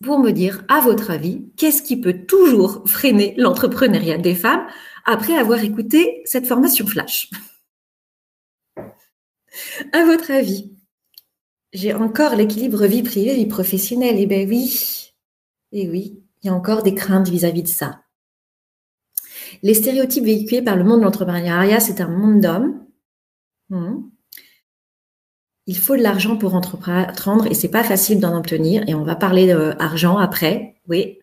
[SPEAKER 3] pour me dire, à votre avis, qu'est-ce qui peut toujours freiner l'entrepreneuriat des femmes après avoir écouté cette formation flash? À votre avis, j'ai encore l'équilibre vie privée, vie professionnelle. Eh bien oui, et oui, il y a encore des craintes vis-à-vis de ça. Les stéréotypes véhiculés par le monde de l'entrepreneuriat, c'est un monde d'hommes. Il faut de l'argent pour entreprendre et c'est pas facile d'en obtenir. Et on va parler d'argent après. Oui.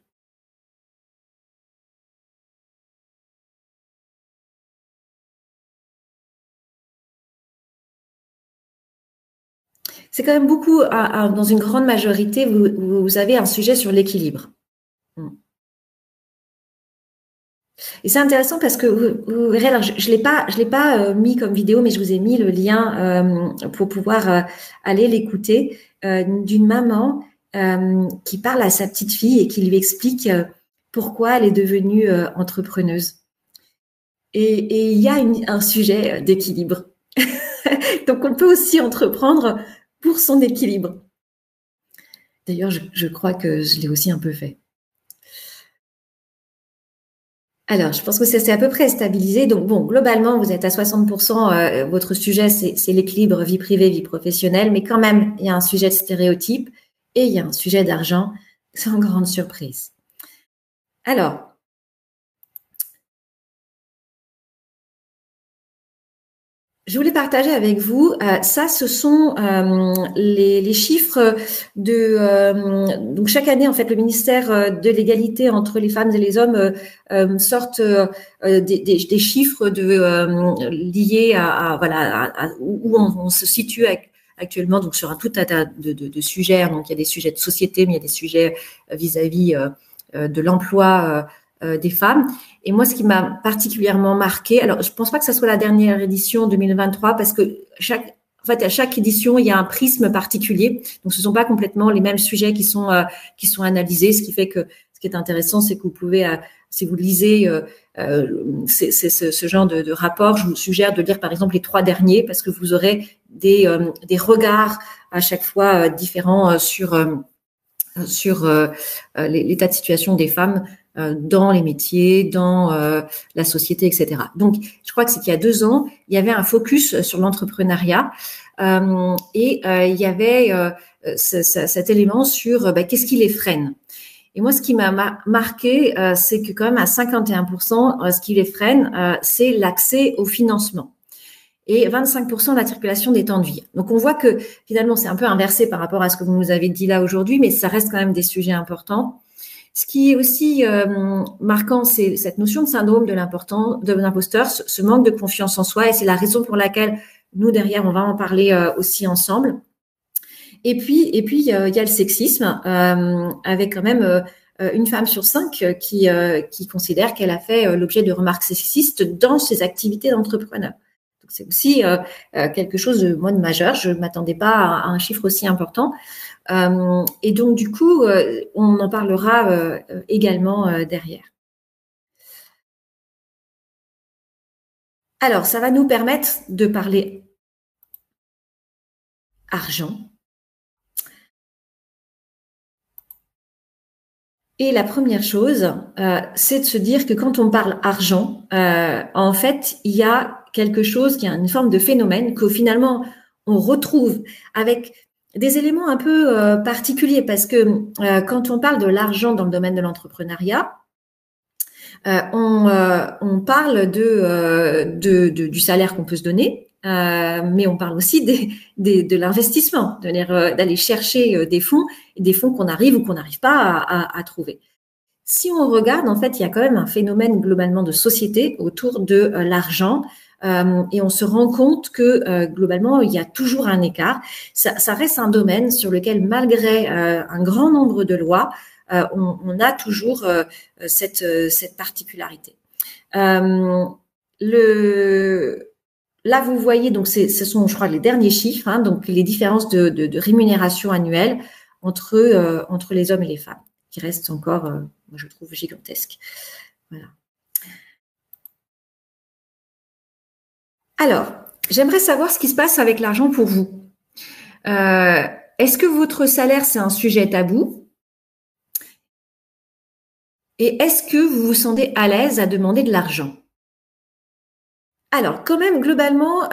[SPEAKER 3] C'est quand même beaucoup, dans une grande majorité, vous avez un sujet sur l'équilibre. Et c'est intéressant parce que vous verrez, alors je l'ai pas mis comme vidéo, mais je vous ai mis le lien pour pouvoir aller l'écouter d'une maman qui parle à sa petite fille et qui lui explique pourquoi elle est devenue entrepreneuse. Et il y a un sujet d'équilibre. Donc on peut aussi entreprendre pour son équilibre. D'ailleurs, je crois que je l'ai aussi un peu fait. Alors, je pense que ça s'est à peu près stabilisé. Donc, bon, globalement, vous êtes à 60%. Votre sujet, c'est l'équilibre vie privée, vie professionnelle. Mais quand même, il y a un sujet de stéréotype et il y a un sujet d'argent, sans grande surprise. Alors, je voulais partager avec vous, ça, ce sont les chiffres de. Donc chaque année, en fait, le ministère de l'égalité entre les femmes et les hommes sortent des chiffres liés à où on se situe actuellement. Donc sur un tout tas de sujets. Donc il y a des sujets de société, mais il y a des sujets vis-à-vis de l'emploi des femmes. Et moi, ce qui m'a particulièrement marqué, alors je pense pas que ça soit la dernière édition 2023 parce que à chaque édition, il y a un prisme particulier. Donc, ce sont pas complètement les mêmes sujets qui sont analysés. Ce qui fait que ce qui est intéressant, c'est que vous pouvez, si vous lisez ce genre de rapport, je vous suggère de lire par exemple les 3 derniers parce que vous aurez des regards à chaque fois différents sur l'état de situation des femmes dans les métiers, dans la société, etc. Donc, je crois que c'est qu'il y a 2 ans, il y avait un focus sur l'entrepreneuriat et il y avait cet élément sur qu'est-ce qui les freine. Et moi, ce qui m'a marqué, c'est que quand même à 51%, ce qui les freine, c'est l'accès au financement. Et 25% de la circulation des temps de vie. Donc, on voit que finalement, c'est un peu inversé par rapport à ce que vous nous avez dit là aujourd'hui, mais ça reste quand même des sujets importants. Ce qui est aussi marquant, c'est cette notion de syndrome de l'imposteur, ce manque de confiance en soi, et c'est la raison pour laquelle nous, derrière, on va en parler aussi ensemble. Et puis, il y a le sexisme, avec quand même une femme sur 5 qui considère qu'elle a fait l'objet de remarques sexistes dans ses activités d'entrepreneur. Donc, c'est aussi quelque chose de majeur. Je ne m'attendais pas à un chiffre aussi important. Et donc, du coup, on en parlera également derrière. Alors, ça va nous permettre de parler argent. Et la première chose, c'est de se dire que quand on parle argent, en fait, il y a quelque chose qui a une forme de phénomène que finalement, on retrouve avec des éléments un peu particuliers parce que quand on parle de l'argent dans le domaine de l'entrepreneuriat, on parle du salaire qu'on peut se donner, mais on parle aussi de l'investissement, d'aller chercher des fonds qu'on arrive ou qu'on n'arrive pas à trouver. Si on regarde, en fait, il y a quand même un phénomène globalement de société autour de l'argent. Et on se rend compte que globalement, il y a toujours un écart. Ça reste un domaine sur lequel, malgré un grand nombre de lois, on a toujours cette particularité. Là, vous voyez, donc ce sont, je crois, les derniers chiffres, donc les différences de rémunération annuelle entre les hommes et les femmes, qui restent encore, je trouve, gigantesques. Voilà. Alors, j'aimerais savoir ce qui se passe avec l'argent pour vous. est-ce que votre salaire, c'est un sujet tabou? Et est-ce que vous vous sentez à l'aise à demander de l'argent? Alors, quand même, globalement,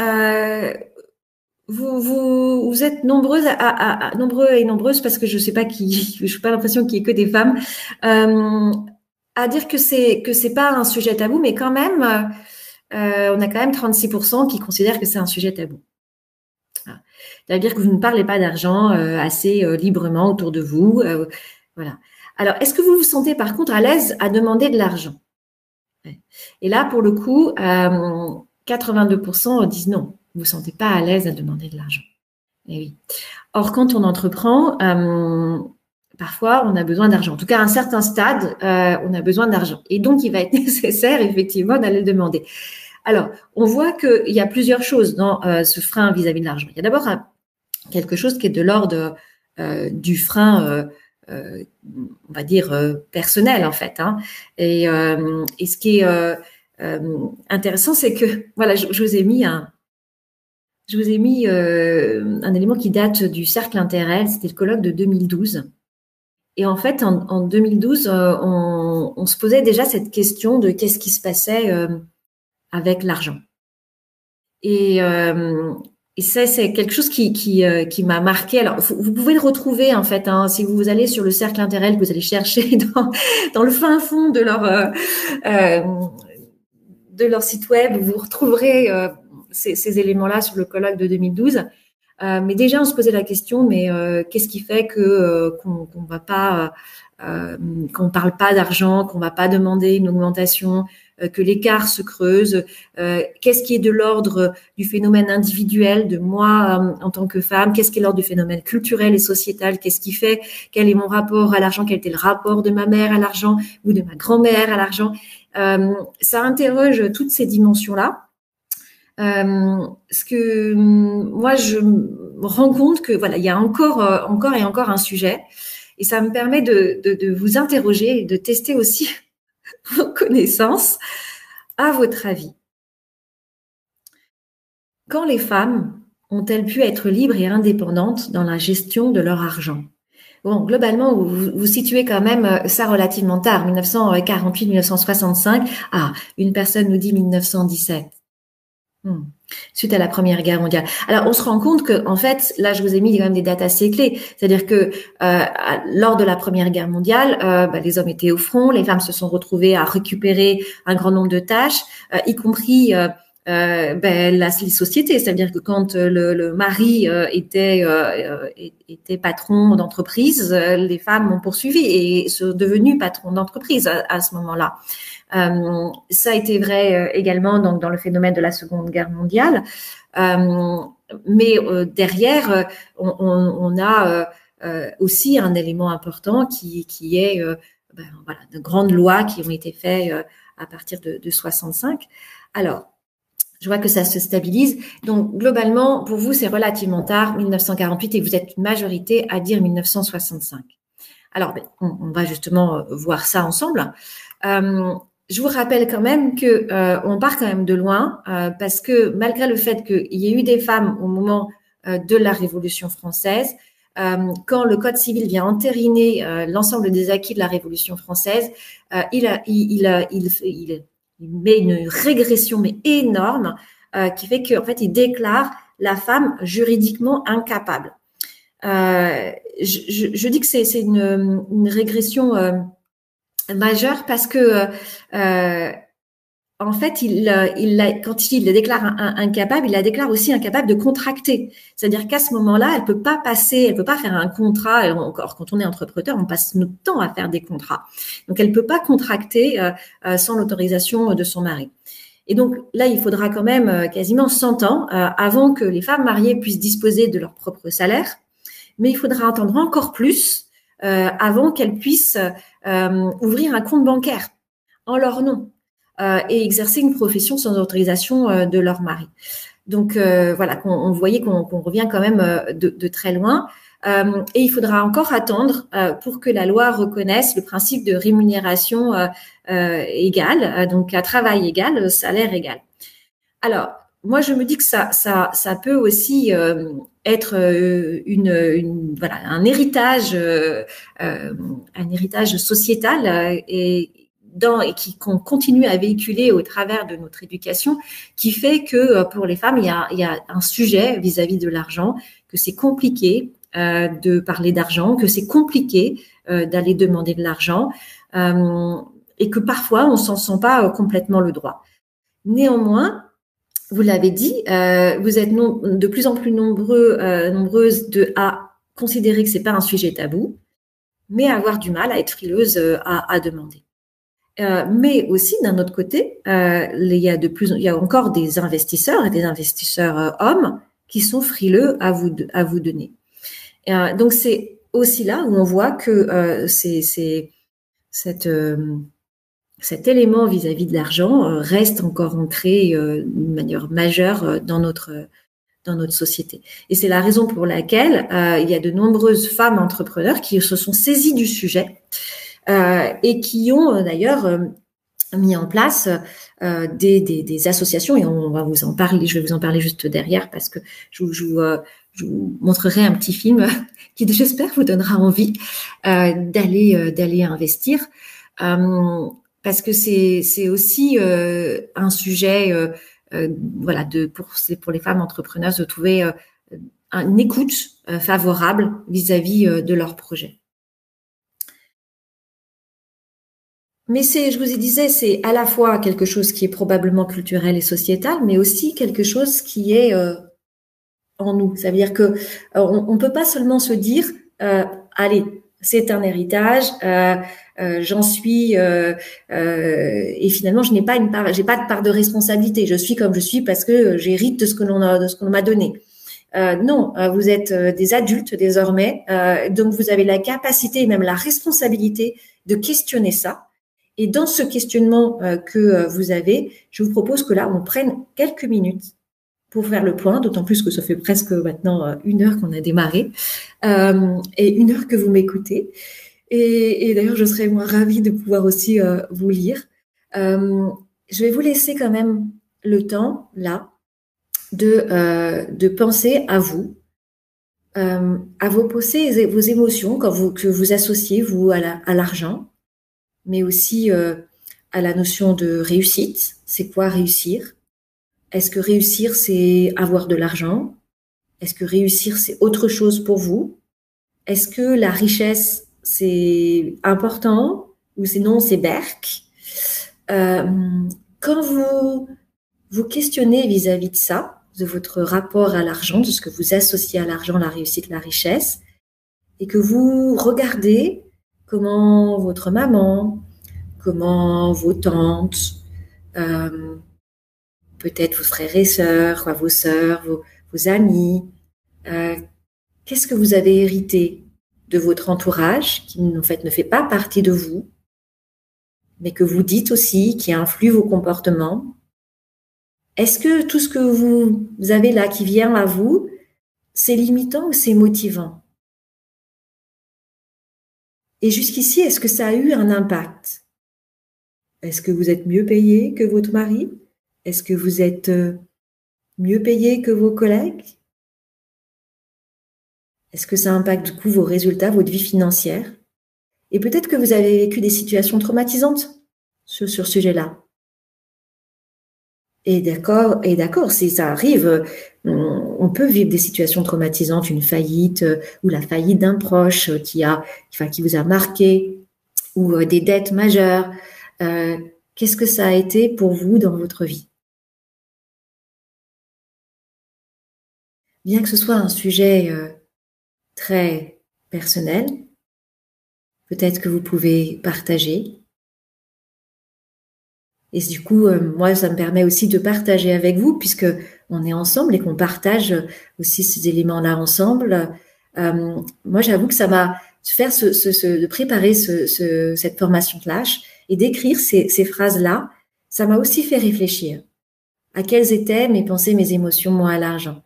[SPEAKER 3] vous êtes nombreux nombreux et nombreuses, parce que je sais pas je n'ai pas l'impression qu'il y ait que des femmes, à dire que c'est pas un sujet tabou, mais quand même, on a quand même 36% qui considèrent que c'est un sujet tabou. Voilà. C'est-à-dire que vous ne parlez pas d'argent assez librement autour de vous. Voilà. Alors, est-ce que vous vous sentez par contre à l'aise à demander de l'argent? Et là, pour le coup, 82% disent non. Vous ne vous sentez pas à l'aise à demander de l'argent. Et oui. Or, quand on entreprend, parfois, on a besoin d'argent. En tout cas, à un certain stade, on a besoin d'argent. Et donc, il va être nécessaire, effectivement, d'aller le demander. Alors, on voit qu'il y a plusieurs choses dans ce frein vis-à-vis de l'argent. Il y a d'abord quelque chose qui est de l'ordre du frein, on va dire, personnel, en fait. Hein. Et ce qui est intéressant, c'est que, voilà, je vous ai mis un élément qui date du cercle Interrel, c'était le colloque de 2012. Et en fait, en 2012, on se posait déjà cette question de qu'est-ce qui se passait avec l'argent. Et ça, c'est quelque chose qui m'a marqué. Alors, vous pouvez le retrouver, en fait, hein, si vous allez sur le cercle Interrel, vous allez chercher dans le fin fond de leur site web, vous retrouverez ces éléments-là sur le colloque de 2012. Mais déjà, on se posait la question, mais qu'est-ce qui fait qu'on va pas, qu'on parle pas d'argent, qu'on va pas demander une augmentation, que l'écart se creuse, qu'est-ce qui est de l'ordre du phénomène individuel de moi en tant que femme, qu'est-ce qui est l'ordre du phénomène culturel et sociétal, qu'est-ce qui fait, quel est mon rapport à l'argent, quel était le rapport de ma mère à l'argent ou de ma grand-mère à l'argent. Ça interroge toutes ces dimensions-là. Ce que moi je me rends compte que voilà, il y a encore un sujet, et ça me permet de vous interroger et de tester aussi vos connaissances. À votre avis, quand les femmes ont-elles pu être libres et indépendantes dans la gestion de leur argent? Bon, globalement, vous situez quand même ça relativement tard, 1948-1965. Ah, une personne nous dit 1917. Suite à la Première Guerre mondiale. Alors, on se rend compte que, en fait, là, je vous ai mis quand même des dates assez clés. C'est-à-dire que lors de la Première Guerre mondiale, les hommes étaient au front, les femmes se sont retrouvées à récupérer un grand nombre de tâches, y compris les sociétés. C'est-à-dire que quand le mari était patron d'entreprise, les femmes ont poursuivi et sont devenues patrons d'entreprise à ce moment-là. Ça a été vrai également dans le phénomène de la Seconde Guerre mondiale, mais derrière on a aussi un élément important qui est de grandes lois qui ont été faites à partir de 65. Alors, je vois que ça se stabilise. Donc, globalement, pour vous, c'est relativement tard, 1948, et vous êtes une majorité à dire 1965. Alors, on va justement voir ça ensemble. Je vous rappelle quand même que on part quand même de loin, parce que malgré le fait qu'il y ait eu des femmes au moment de la Révolution française, quand le Code civil vient entériner l'ensemble des acquis de la Révolution française, il met une régression mais énorme qui fait qu'en fait il déclare la femme juridiquement incapable. Je dis que c'est une régression majeure parce que en fait quand il la déclare incapable, il la déclare aussi incapable de contracter. C'est-à-dire qu'à ce moment-là, elle peut pas faire un contrat. Et encore, quand on est entrepreneur, on passe notre temps à faire des contrats. Donc, elle peut pas contracter sans l'autorisation de son mari. Et donc là, il faudra quand même quasiment 100 ans avant que les femmes mariées puissent disposer de leur propre salaire. Mais il faudra attendre encore plus avant qu'elles puissent ouvrir un compte bancaire en leur nom. Et exercer une profession sans autorisation de leur mari. Donc voilà, vous voyez qu'on revient quand même de très loin. Et il faudra encore attendre pour que la loi reconnaisse le principe de rémunération égale, donc à travail égal, salaire égal. Alors, moi je me dis que ça peut aussi être voilà, un héritage sociétal qu'on continue à véhiculer au travers de notre éducation, qui fait que pour les femmes, il y a un sujet vis-à-vis de l'argent, que c'est compliqué de parler d'argent, que c'est compliqué d'aller demander de l'argent, et que parfois on s'en sent pas complètement le droit. Néanmoins, vous l'avez dit, vous êtes de plus en plus nombreuses à considérer que c'est pas un sujet tabou, mais à avoir du mal à être frileuse à demander. Mais aussi d'un autre côté, il y a encore des investisseurs et des investisseurs hommes qui sont frileux à vous donner. Donc c'est aussi là où on voit que cet élément vis-à-vis de l'argent reste encore ancré d'une manière majeure dans notre société. Et c'est la raison pour laquelle il y a de nombreuses femmes entrepreneurs qui se sont saisies du sujet et qui ont d'ailleurs mis en place des associations, et on va vous en parler. Je vais vous en parler juste derrière parce que je vous montrerai un petit film qui, j'espère, vous donnera envie d'aller investir. Parce que c'est aussi un sujet, voilà, pour les femmes entrepreneuses de trouver une écoute favorable vis-à-vis de leur projet. Mais je vous disais, c'est à la fois quelque chose qui est probablement culturel et sociétal, mais aussi quelque chose qui est en nous. Ça veut dire que on peut pas seulement se dire, allez, c'est un héritage, j'en suis, et finalement j'ai pas de part de responsabilité. Je suis comme je suis parce que j'hérite de ce qu'on m'a donné. Non, vous êtes des adultes désormais, donc vous avez la capacité et même la responsabilité de questionner ça. Et dans ce questionnement que vous avez, je vous propose que là, on prenne quelques minutes pour faire le point, d'autant plus que ça fait presque maintenant 1 heure qu'on a démarré, et 1 heure que vous m'écoutez. Et d'ailleurs, je serais moi ravie de pouvoir aussi vous lire. Je vais vous laisser quand même le temps, là, de penser à vous, à vos pensées et vos émotions que vous associez, vous, à l'argent, mais aussi à la notion de réussite. C'est quoi réussir? Est-ce que réussir, c'est avoir de l'argent? Est-ce que réussir, c'est autre chose pour vous? Est-ce que la richesse, c'est important? Ou sinon, c'est berk? Quand vous questionnez vis-à-vis de ça, de votre rapport à l'argent, de ce que vous associez à l'argent, la réussite, la richesse, et que vous regardez comment votre maman, comment vos tantes, peut-être vos frères et sœurs, vos sœurs, vos amis, qu'est-ce que vous avez hérité de votre entourage qui en fait ne fait pas partie de vous, mais que vous dites aussi, qui influe vos comportements? Est-ce que tout ce que vous avez là qui vient à vous, c'est limitant ou c'est motivant? Et jusqu'ici, est-ce que ça a eu un impact? Est-ce que vous êtes mieux payé que votre mari? Est-ce que vous êtes mieux payé que vos collègues? Est-ce que ça impacte du coup vos résultats, votre vie financière? Et peut-être que vous avez vécu des situations traumatisantes sur ce sujet-là. Et d'accord, si ça arrive, on peut vivre des situations traumatisantes, une faillite ou la faillite d'un proche qui vous a marqué, ou des dettes majeures. Qu'est-ce que ça a été pour vous dans votre vie? Bien que ce soit un sujet très personnel, peut-être que vous pouvez partager. Et du coup, moi, ça me permet aussi de partager avec vous, puisque on est ensemble et qu'on partage aussi ces éléments-là ensemble. Moi, j'avoue que ça m'a de préparer cette formation Flash et d'écrire ces phrases-là, ça m'a aussi fait réfléchir à quelles étaient mes pensées, mes émotions, moi, à l'argent.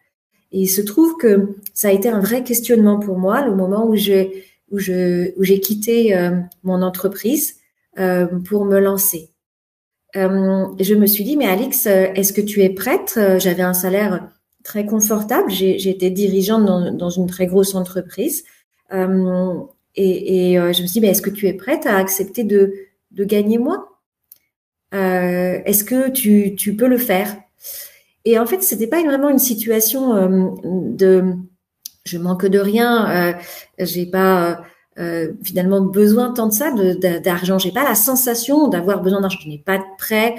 [SPEAKER 3] Et il se trouve que ça a été un vrai questionnement pour moi, le moment où j'ai quitté mon entreprise pour me lancer. Je me suis dit, mais Alix, est-ce que tu es prête? J'avais un salaire très confortable. J'étais dirigeante dans une très grosse entreprise. Je me suis dit, est-ce que tu es prête à accepter de gagner moins? Est-ce que tu peux le faire? Et en fait, c'était pas vraiment une situation je manque de rien, j'ai pas finalement besoin tant de ça, d'argent. J'ai pas la sensation d'avoir besoin d'argent. Je n'ai pas de prêt.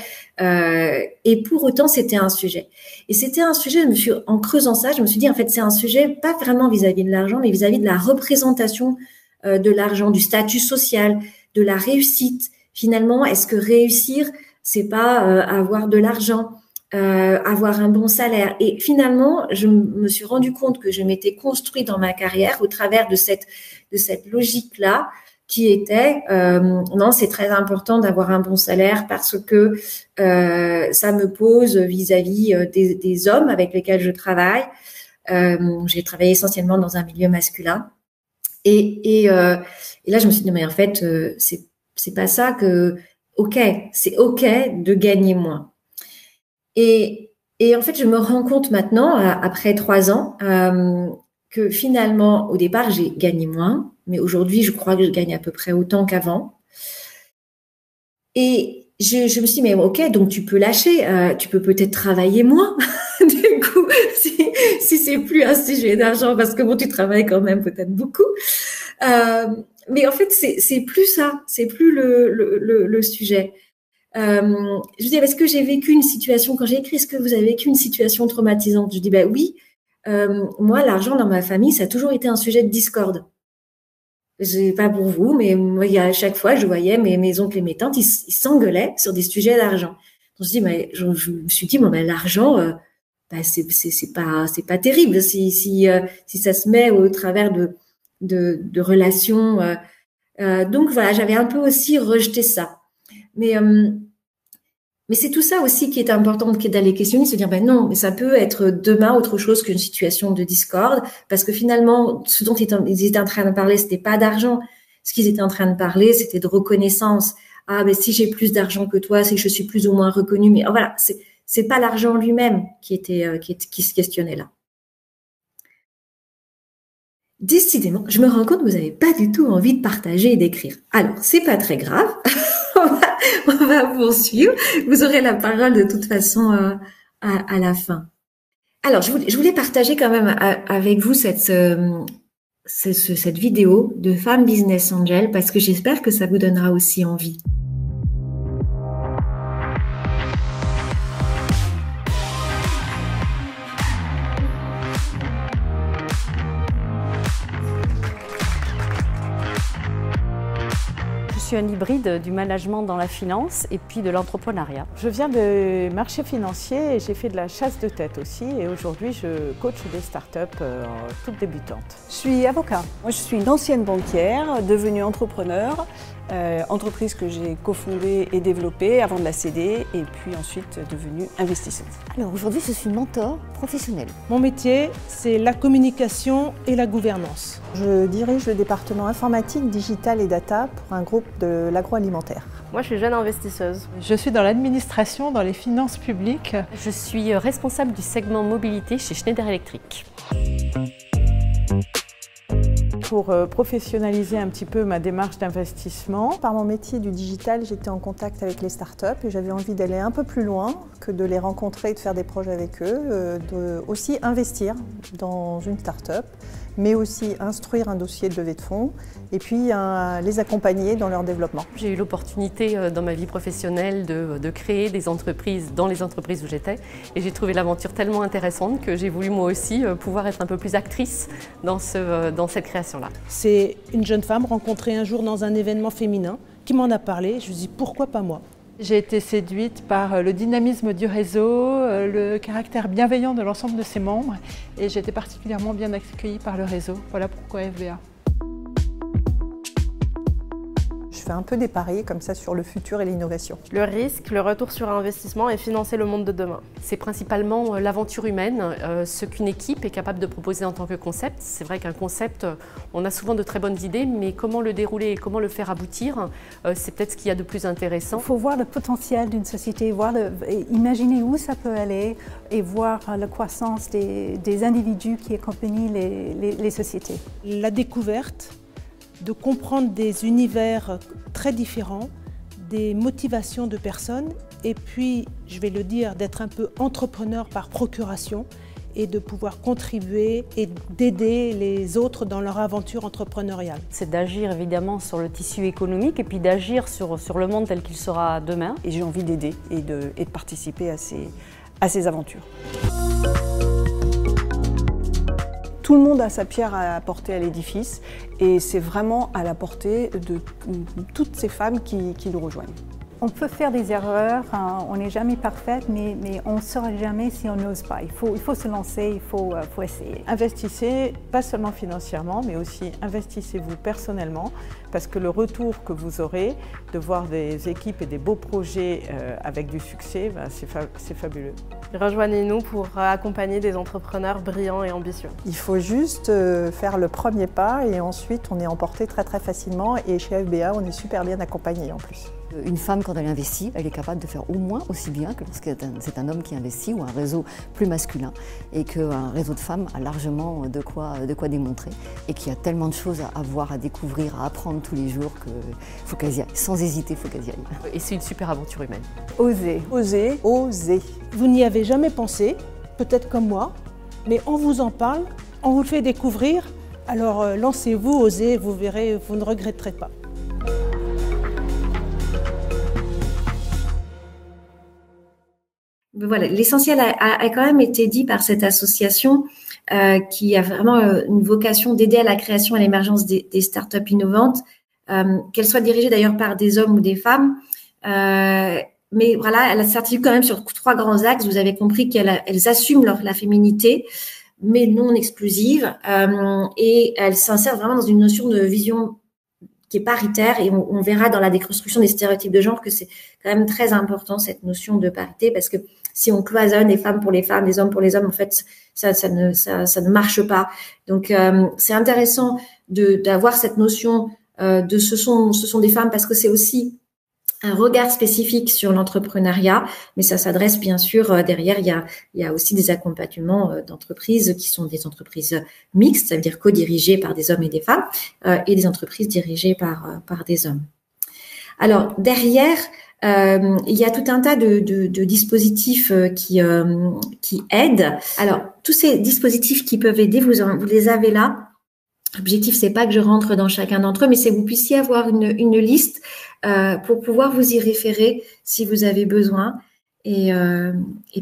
[SPEAKER 3] Et pour autant, c'était un sujet. Et c'était un sujet, en creusant ça, je me suis dit, en fait, c'est un sujet pas vraiment vis-à-vis de l'argent, mais vis-à-vis de la représentation de l'argent, du statut social, de la réussite. Finalement, est-ce que réussir, c'est pas avoir de l'argent, avoir un bon salaire? Et finalement, je me suis rendu compte que je m'étais construit dans ma carrière au travers de cette logique-là, qui était non, c'est très important d'avoir un bon salaire parce que ça me pose vis-à-vis des hommes avec lesquels je travaille. J'ai travaillé essentiellement dans un milieu masculin. Et là, je me suis dit, mais en fait, c'est pas ça que... c'est OK de gagner moins. Et en fait, je me rends compte maintenant, après 3 ans, que finalement, au départ, j'ai gagné moins, mais aujourd'hui, je crois que je gagne à peu près autant qu'avant. Et je me suis dit, mais OK, donc tu peux lâcher, tu peux peut-être travailler moins. Du coup, si c'est plus un sujet d'argent, parce que bon, tu travailles quand même peut-être beaucoup. Mais en fait, c'est plus ça, c'est plus le sujet. Je dis, est-ce que j'ai vécu une situation, quand j'ai écrit, est-ce que vous avez vécu une situation traumatisante? Je dis, oui. Moi, l'argent dans ma famille, ça a toujours été un sujet de discorde. J'ai pas pour vous, mais moi, à chaque fois, je voyais mes oncles et mes tantes, ils s'engueulaient sur des sujets d'argent. Donc, je me suis dit, l'argent, c'est pas terrible si ça se met au travers de relations. Donc voilà, j'avais un peu aussi rejeté ça. Mais c'est tout ça aussi qui est important d'aller questionner, se dire, non, mais ça peut être demain autre chose qu'une situation de discorde, parce que finalement, ce dont ils étaient en train de parler, c'était pas d'argent. Ce qu'ils étaient en train de parler, c'était de reconnaissance. Ah, mais si j'ai plus d'argent que toi, c'est que je suis plus ou moins reconnue. Mais voilà, c'est pas l'argent lui-même qui se questionnait là. Décidément, je me rends compte que vous n'avez pas du tout envie de partager et d'écrire. Alors, c'est pas très grave. On va poursuivre. Vous aurez la parole de toute façon à la fin. Alors, je voulais partager quand même avec vous cette vidéo de Femme Business Angel parce que j'espère que ça vous donnera aussi envie.
[SPEAKER 7] Je suis un hybride du management dans la finance et puis de l'entrepreneuriat.
[SPEAKER 8] Je viens des marchés financiers et j'ai fait de la chasse de tête aussi et aujourd'hui je coach des startups toutes débutantes.
[SPEAKER 9] Je suis avocat. Moi je suis une ancienne banquière devenue entrepreneur, entreprise que j'ai cofondée et développée avant de la céder et puis ensuite devenue investisseuse.
[SPEAKER 5] Alors aujourd'hui je suis mentor professionnel.
[SPEAKER 10] Mon métier c'est la communication et la gouvernance.
[SPEAKER 11] Je dirige le département informatique, digital et data pour un groupe de l'agroalimentaire.
[SPEAKER 12] Moi, je suis jeune investisseuse.
[SPEAKER 13] Je suis dans l'administration, dans les finances publiques.
[SPEAKER 14] Je suis responsable du segment mobilité chez Schneider Electric.
[SPEAKER 8] Pour professionnaliser un petit peu ma démarche d'investissement.
[SPEAKER 11] Par mon métier du digital, j'étais en contact avec les startups et j'avais envie d'aller un peu plus loin que de les rencontrer et de faire des projets avec eux, de aussi investir dans une startup, mais aussi instruire un dossier de levée de fonds et puis les accompagner dans leur développement.
[SPEAKER 14] J'ai eu l'opportunité dans ma vie professionnelle de créer des entreprises dans les entreprises où j'étais et j'ai trouvé l'aventure tellement intéressante que j'ai voulu moi aussi pouvoir être un peu plus actrice dans cette création-là.
[SPEAKER 10] C'est une jeune femme rencontrée un jour dans un événement féminin qui m'en a parlé. Je me suis dit pourquoi pas moi ?
[SPEAKER 13] J'ai été séduite par le dynamisme du réseau, le caractère bienveillant de l'ensemble de ses membres et j'ai été particulièrement bien accueillie par le réseau. Voilà pourquoi FBA.
[SPEAKER 11] Je fait un peu des paris comme ça sur le futur et l'innovation.
[SPEAKER 12] Le risque, le retour sur investissement et financer le monde de demain.
[SPEAKER 14] C'est principalement l'aventure humaine, ce qu'une équipe est capable de proposer en tant que concept. C'est vrai qu'un concept, on a souvent de très bonnes idées, mais comment le dérouler et comment le faire aboutir, c'est peut-être ce qu'il y a de plus intéressant.
[SPEAKER 15] Il faut voir le potentiel d'une société, imaginer où ça peut aller et voir la croissance des individus qui accompagnent les sociétés.
[SPEAKER 10] La découverte, de comprendre des univers très différents, des motivations de personnes et puis, je vais le dire, d'être un peu entrepreneur par procuration et de pouvoir contribuer et d'aider les autres dans leur aventure entrepreneuriale.
[SPEAKER 7] C'est d'agir évidemment sur le tissu économique et puis d'agir sur le monde tel qu'il sera demain.
[SPEAKER 9] Et j'ai envie d'aider et de participer à ces aventures. Tout le monde a sa pierre à apporter à l'édifice et c'est vraiment à la portée de toutes ces femmes qui nous rejoignent.
[SPEAKER 15] On peut faire des erreurs, on n'est jamais parfaite, mais on ne saura jamais si on n'ose pas. Il faut se lancer, il faut essayer.
[SPEAKER 8] Investissez, pas seulement financièrement, mais aussi investissez-vous personnellement, parce que le retour que vous aurez de voir des équipes et des beaux projets avec du succès, c'est fabuleux.
[SPEAKER 12] Rejoignez-nous pour accompagner des entrepreneurs brillants et ambitieux.
[SPEAKER 11] Il faut juste faire le premier pas et ensuite on est emporté très très facilement et chez FBA on est super bien accompagné en plus.
[SPEAKER 16] Une femme, quand elle investit, elle est capable de faire au moins aussi bien que lorsque c'est un homme qui investit ou un réseau plus masculin et qu'un réseau de femmes a largement de quoi démontrer et qu'il y a tellement de choses à voir, à découvrir, à apprendre tous les jours qu'il faut qu'elles y aillent. Sans hésiter, il faut qu'elles y aillent.
[SPEAKER 14] Et c'est une super aventure humaine.
[SPEAKER 15] Osez.
[SPEAKER 11] Osez. Osez.
[SPEAKER 10] Vous n'y avez jamais pensé, peut-être comme moi, mais on vous en parle, on vous le fait découvrir, alors lancez-vous, osez, vous verrez, vous ne regretterez pas.
[SPEAKER 3] Voilà, l'essentiel a quand même été dit par cette association qui a vraiment une vocation d'aider à la création et à l'émergence des startups innovantes, qu'elles soient dirigées d'ailleurs par des hommes ou des femmes. Mais voilà, elle s'articule quand même sur 3 grands axes. Vous avez compris qu'elles assument la féminité, mais non exclusive, et elles s'insèrent vraiment dans une notion de vision qui est paritaire, et on verra dans la déconstruction des stéréotypes de genre que c'est quand même très important cette notion de parité, parce que si on cloisonne les femmes pour les femmes, les hommes pour les hommes, en fait, ça ne marche pas. Donc c'est intéressant d'avoir cette notion de ce sont des femmes, parce que c'est aussi un regard spécifique sur l'entrepreneuriat, mais ça s'adresse bien sûr derrière. Il y a aussi des accompagnements d'entreprises qui sont des entreprises mixtes, ça veut dire co-dirigées par des hommes et des femmes, et des entreprises dirigées par des hommes. Alors derrière, il y a tout un tas de dispositifs qui aident. Alors tous ces dispositifs qui peuvent aider, vous les avez là. L'objectif, c'est pas que je rentre dans chacun d'entre eux, mais c'est que vous puissiez avoir une liste pour pouvoir vous y référer si vous avez besoin. Et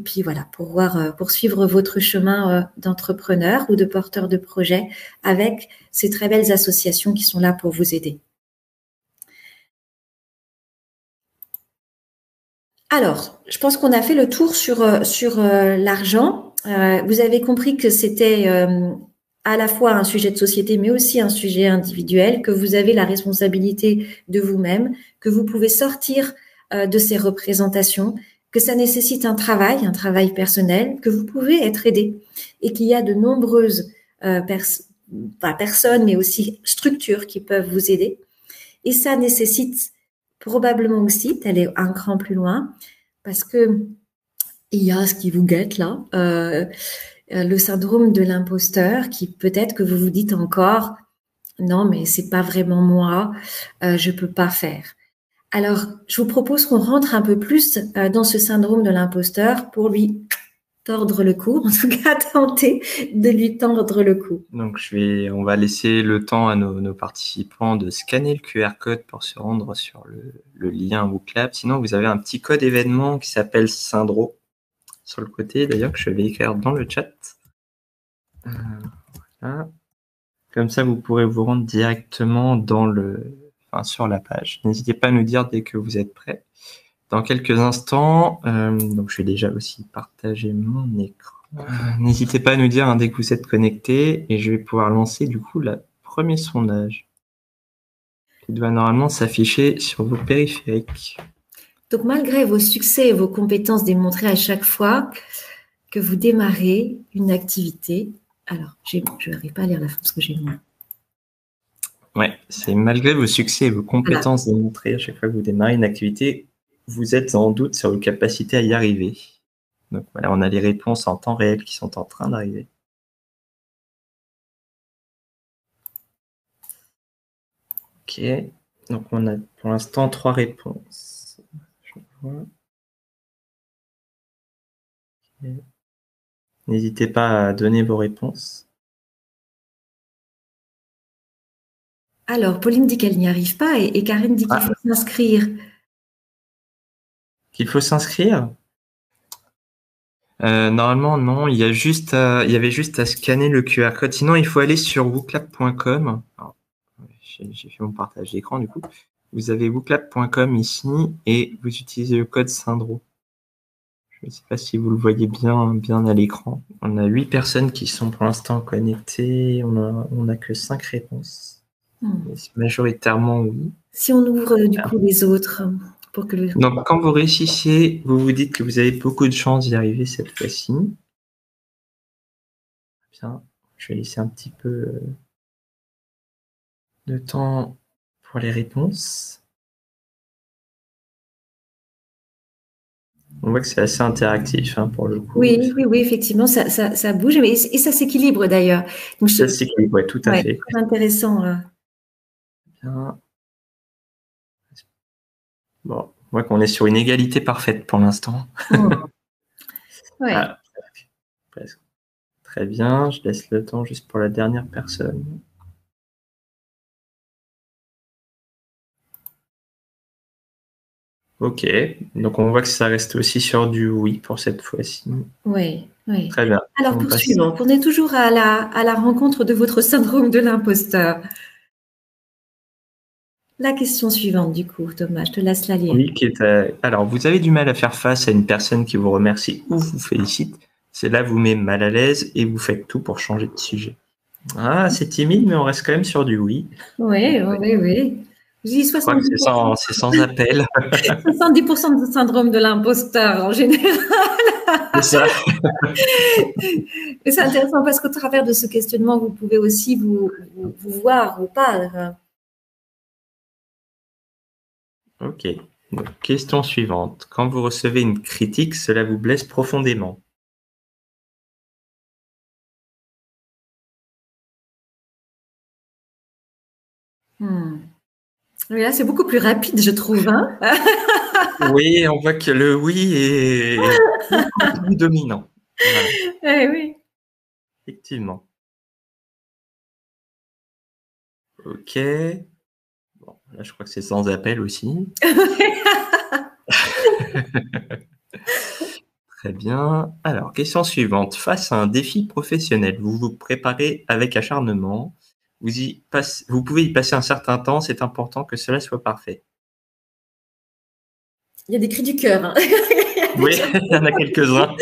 [SPEAKER 3] puis voilà, pour poursuivre votre chemin d'entrepreneur ou de porteur de projet avec ces très belles associations qui sont là pour vous aider. Alors, je pense qu'on a fait le tour sur l'argent. Vous avez compris que c'était à la fois un sujet de société, mais aussi un sujet individuel, que vous avez la responsabilité de vous-même, que vous pouvez sortir de ces représentations, que ça nécessite un travail personnel, que vous pouvez être aidé, et qu'il y a de nombreuses personnes, mais aussi structures qui peuvent vous aider. Et ça nécessite probablement aussi d'aller un cran plus loin, parce que il y a ce qui vous guette là, le syndrome de l'imposteur, qui peut-être que vous vous dites encore non mais c'est pas vraiment moi, je peux pas faire. Alors je vous propose qu'on rentre un peu plus dans ce syndrome de l'imposteur pour lui tordre le cou, en tout cas tenter de lui tordre le cou.
[SPEAKER 4] Donc on va laisser le temps à nos participants de scanner le QR code pour se rendre sur le lien WooClap. Sinon vous avez un petit code événement qui s'appelle Syndro sur le côté, d'ailleurs, que je vais écrire dans le chat. Voilà. Comme ça, vous pourrez vous rendre directement sur la page. N'hésitez pas à nous dire dès que vous êtes prêts. Dans quelques instants, donc je vais déjà aussi partager mon écran. N'hésitez pas à nous dire dès que vous êtes connectés, et je vais pouvoir lancer du coup le premier sondage. qui doit normalement s'afficher sur vos périphériques.
[SPEAKER 3] Donc, malgré vos succès et vos compétences démontrées à chaque fois que vous démarrez une activité, alors, je n'arrive pas à lire la fin parce que j'ai moins.
[SPEAKER 4] Ouais, c'est malgré vos succès et vos compétences démontrées à chaque fois que vous démarrez une activité, vous êtes en doute sur vos capacités à y arriver. Donc voilà, on a les réponses en temps réel qui sont en train d'arriver. Ok, donc on a pour l'instant 3 réponses. Je vois. Okay. N'hésitez pas à donner vos réponses.
[SPEAKER 3] Alors, Pauline dit qu'elle n'y arrive pas et Karine dit qu'il faut s'inscrire.
[SPEAKER 4] Qu'il faut s'inscrire ? Normalement, non. Il y avait juste à scanner le QR code. Sinon, il faut aller sur wooklab.com. J'ai fait mon partage d'écran, du coup. Vous avez wooklab.com ici et vous utilisez le code Syndro. Je ne sais pas si vous le voyez bien à l'écran. On a 8 personnes qui sont pour l'instant connectées. On a que 5 réponses. Majoritairement, oui.
[SPEAKER 3] Si on ouvre du coup les autres pour que le...
[SPEAKER 4] Donc, quand vous réussissez, vous vous dites que vous avez beaucoup de chance d'y arriver cette fois-ci. Bien, je vais laisser un petit peu de temps pour les réponses. On voit que c'est assez interactif pour le coup.
[SPEAKER 3] Oui, effectivement, ça bouge et ça s'équilibre d'ailleurs.
[SPEAKER 4] Ça s'équilibre, oui, tout à fait.
[SPEAKER 3] Très intéressant.
[SPEAKER 4] Bien. Bon, on voit qu'on est sur une égalité parfaite pour l'instant.
[SPEAKER 3] Ouais.
[SPEAKER 4] Ah, presque. Très bien, je laisse le temps juste pour la dernière personne. Ok, donc on voit que ça reste aussi sur du oui pour cette fois-ci.
[SPEAKER 3] Oui.
[SPEAKER 4] Très bien.
[SPEAKER 3] Alors, poursuivons. On est toujours à la rencontre de votre syndrome de l'imposteur. La question suivante, du coup, Thomas, je te laisse la lire.
[SPEAKER 4] Oui, alors, vous avez du mal à faire face à une personne qui vous remercie ou vous félicite. Cela vous met mal à l'aise et vous faites tout pour changer de sujet. Ah, c'est timide, mais on reste quand même sur du oui.
[SPEAKER 3] Oui. Je dis 70%.
[SPEAKER 4] Je crois que c'est sans appel.
[SPEAKER 3] 70% de syndrome de l'imposteur en général.
[SPEAKER 4] C'est ça.
[SPEAKER 3] Et c'est intéressant parce qu'au travers de ce questionnement, vous pouvez aussi vous voir ou pas.
[SPEAKER 4] Ok. Donc, question suivante. Quand vous recevez une critique, cela vous blesse profondément.
[SPEAKER 3] Oui, là, c'est beaucoup plus rapide, je trouve.
[SPEAKER 4] Oui, on voit que le oui est beaucoup plus dominant. Voilà.
[SPEAKER 3] Oui.
[SPEAKER 4] Effectivement. Ok. Bon, là, je crois que c'est sans appel aussi. Très bien. Alors, question suivante. Face à un défi professionnel, vous vous préparez avec acharnement. Vous pouvez y passer un certain temps. C'est important que cela soit parfait.
[SPEAKER 3] Il y a des cris du cœur.
[SPEAKER 4] Oui, il y en a quelques-uns.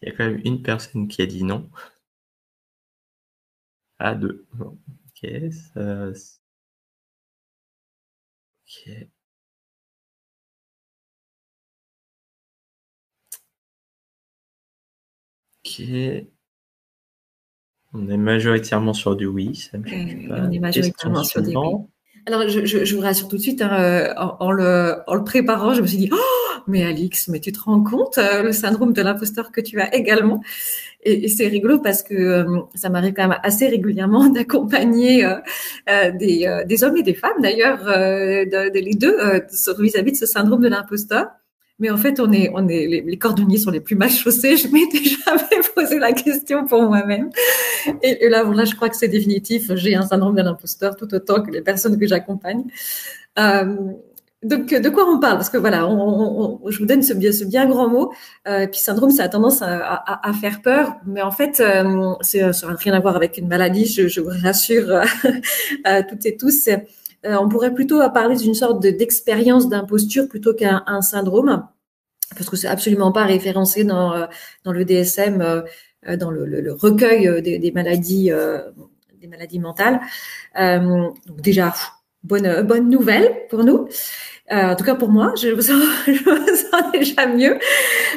[SPEAKER 4] Il y a quand même une personne qui a dit non. Ah, 2. Bon, ok. Ok. Ok. On est majoritairement sur du oui. Ça me change pas.
[SPEAKER 3] On est majoritairement sur du oui. Alors, je vous rassure tout de suite, en le préparant, je me suis dit, oh, mais Alix, mais tu te rends compte le syndrome de l'imposteur que tu as également. Et c'est rigolo parce que ça m'arrive quand même assez régulièrement d'accompagner des hommes et des femmes d'ailleurs, les deux, vis-à-vis de ce syndrome de l'imposteur. Mais en fait, on est les cordonniers sont les plus mal chaussés. Je m'étais jamais posé la question pour moi-même. Et là, je crois que c'est définitif. J'ai un syndrome de l'imposteur tout autant que les personnes que j'accompagne. Donc, de quoi on parle? Parce que voilà, je vous donne ce bien grand mot. Puis syndrome, ça a tendance à faire peur, mais en fait, ça n'a rien à voir avec une maladie. Je vous rassure toutes et tous. On pourrait plutôt parler d'une sorte d'expérience d'imposture plutôt qu'un syndrome, parce que c'est absolument pas référencé dans le DSM dans le recueil des maladies mentales. Donc déjà, bonne nouvelle pour nous. En tout cas pour moi, je me sens déjà mieux.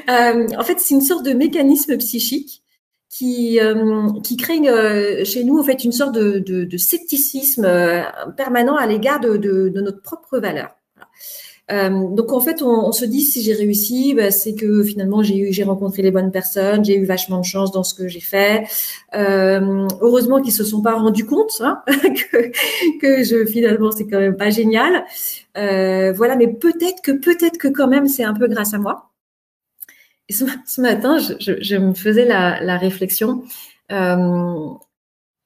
[SPEAKER 3] En fait, c'est une sorte de mécanisme psychique qui crée chez nous en fait une sorte de scepticisme permanent à l'égard de notre propre valeur. Donc en fait, on se dit si j'ai réussi, c'est que finalement j'ai rencontré les bonnes personnes, j'ai eu vachement de chance dans ce que j'ai fait. Heureusement qu'ils se sont pas rendus compte que finalement c'est quand même pas génial. Voilà, mais peut-être que quand même c'est un peu grâce à moi. Et ce matin, je me faisais la réflexion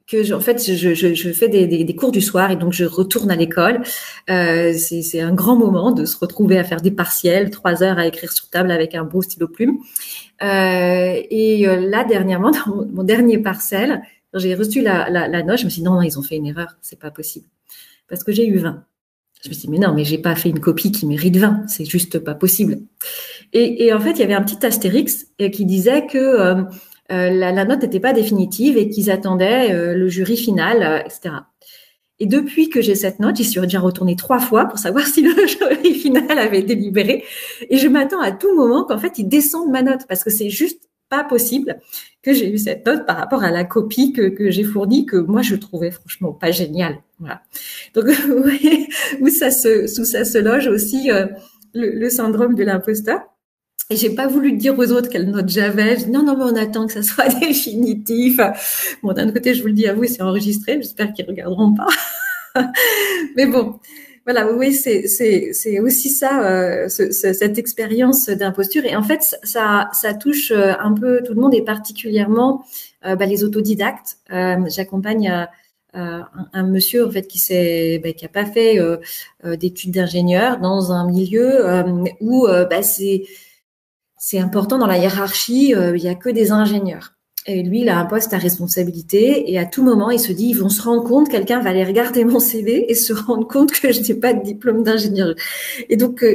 [SPEAKER 3] que en fait je fais des cours du soir et donc je retourne à l'école. C'est un grand moment de se retrouver à faire des partiels, 3 heures à écrire sur table avec un beau stylo plume. Là dernièrement, dans mon dernier partiel, quand j'ai reçu la note, je me suis dit non, ils ont fait une erreur, c'est pas possible, parce que j'ai eu 20. Je me suis dit mais non, mais j'ai pas fait une copie qui mérite 20, c'est juste pas possible. Et en fait, il y avait un petit astérix qui disait que la note n'était pas définitive et qu'ils attendaient le jury final, etc. Et depuis que j'ai cette note, j'y suis déjà retournée 3 fois pour savoir si le jury final avait délibéré. Et je m'attends à tout moment qu'en fait, ils descendent ma note parce que c'est juste pas possible que j'ai eu cette note par rapport à la copie que j'ai fournie, que moi, je trouvais franchement pas géniale. Voilà. Donc, vous voyez où ça se loge aussi le syndrome de l'imposteur. Et j'ai pas voulu dire aux autres quelle note j'avais. Je dis non, mais on attend que ça soit définitif. Bon, d'un côté, je vous le dis à vous, c'est enregistré. J'espère qu'ils regarderont pas. Mais bon, voilà, oui, c'est aussi ça, cette expérience d'imposture. Et en fait, ça touche un peu tout le monde et particulièrement les autodidactes. J'accompagne un monsieur en fait qui a pas fait d'études d'ingénieur dans un milieu où c'est important dans la hiérarchie, il y a que des ingénieurs. Et lui, il a un poste à responsabilité et à tout moment, il se dit, ils vont se rendre compte, quelqu'un va aller regarder mon CV et se rendre compte que je n'ai pas de diplôme d'ingénieur. Et donc,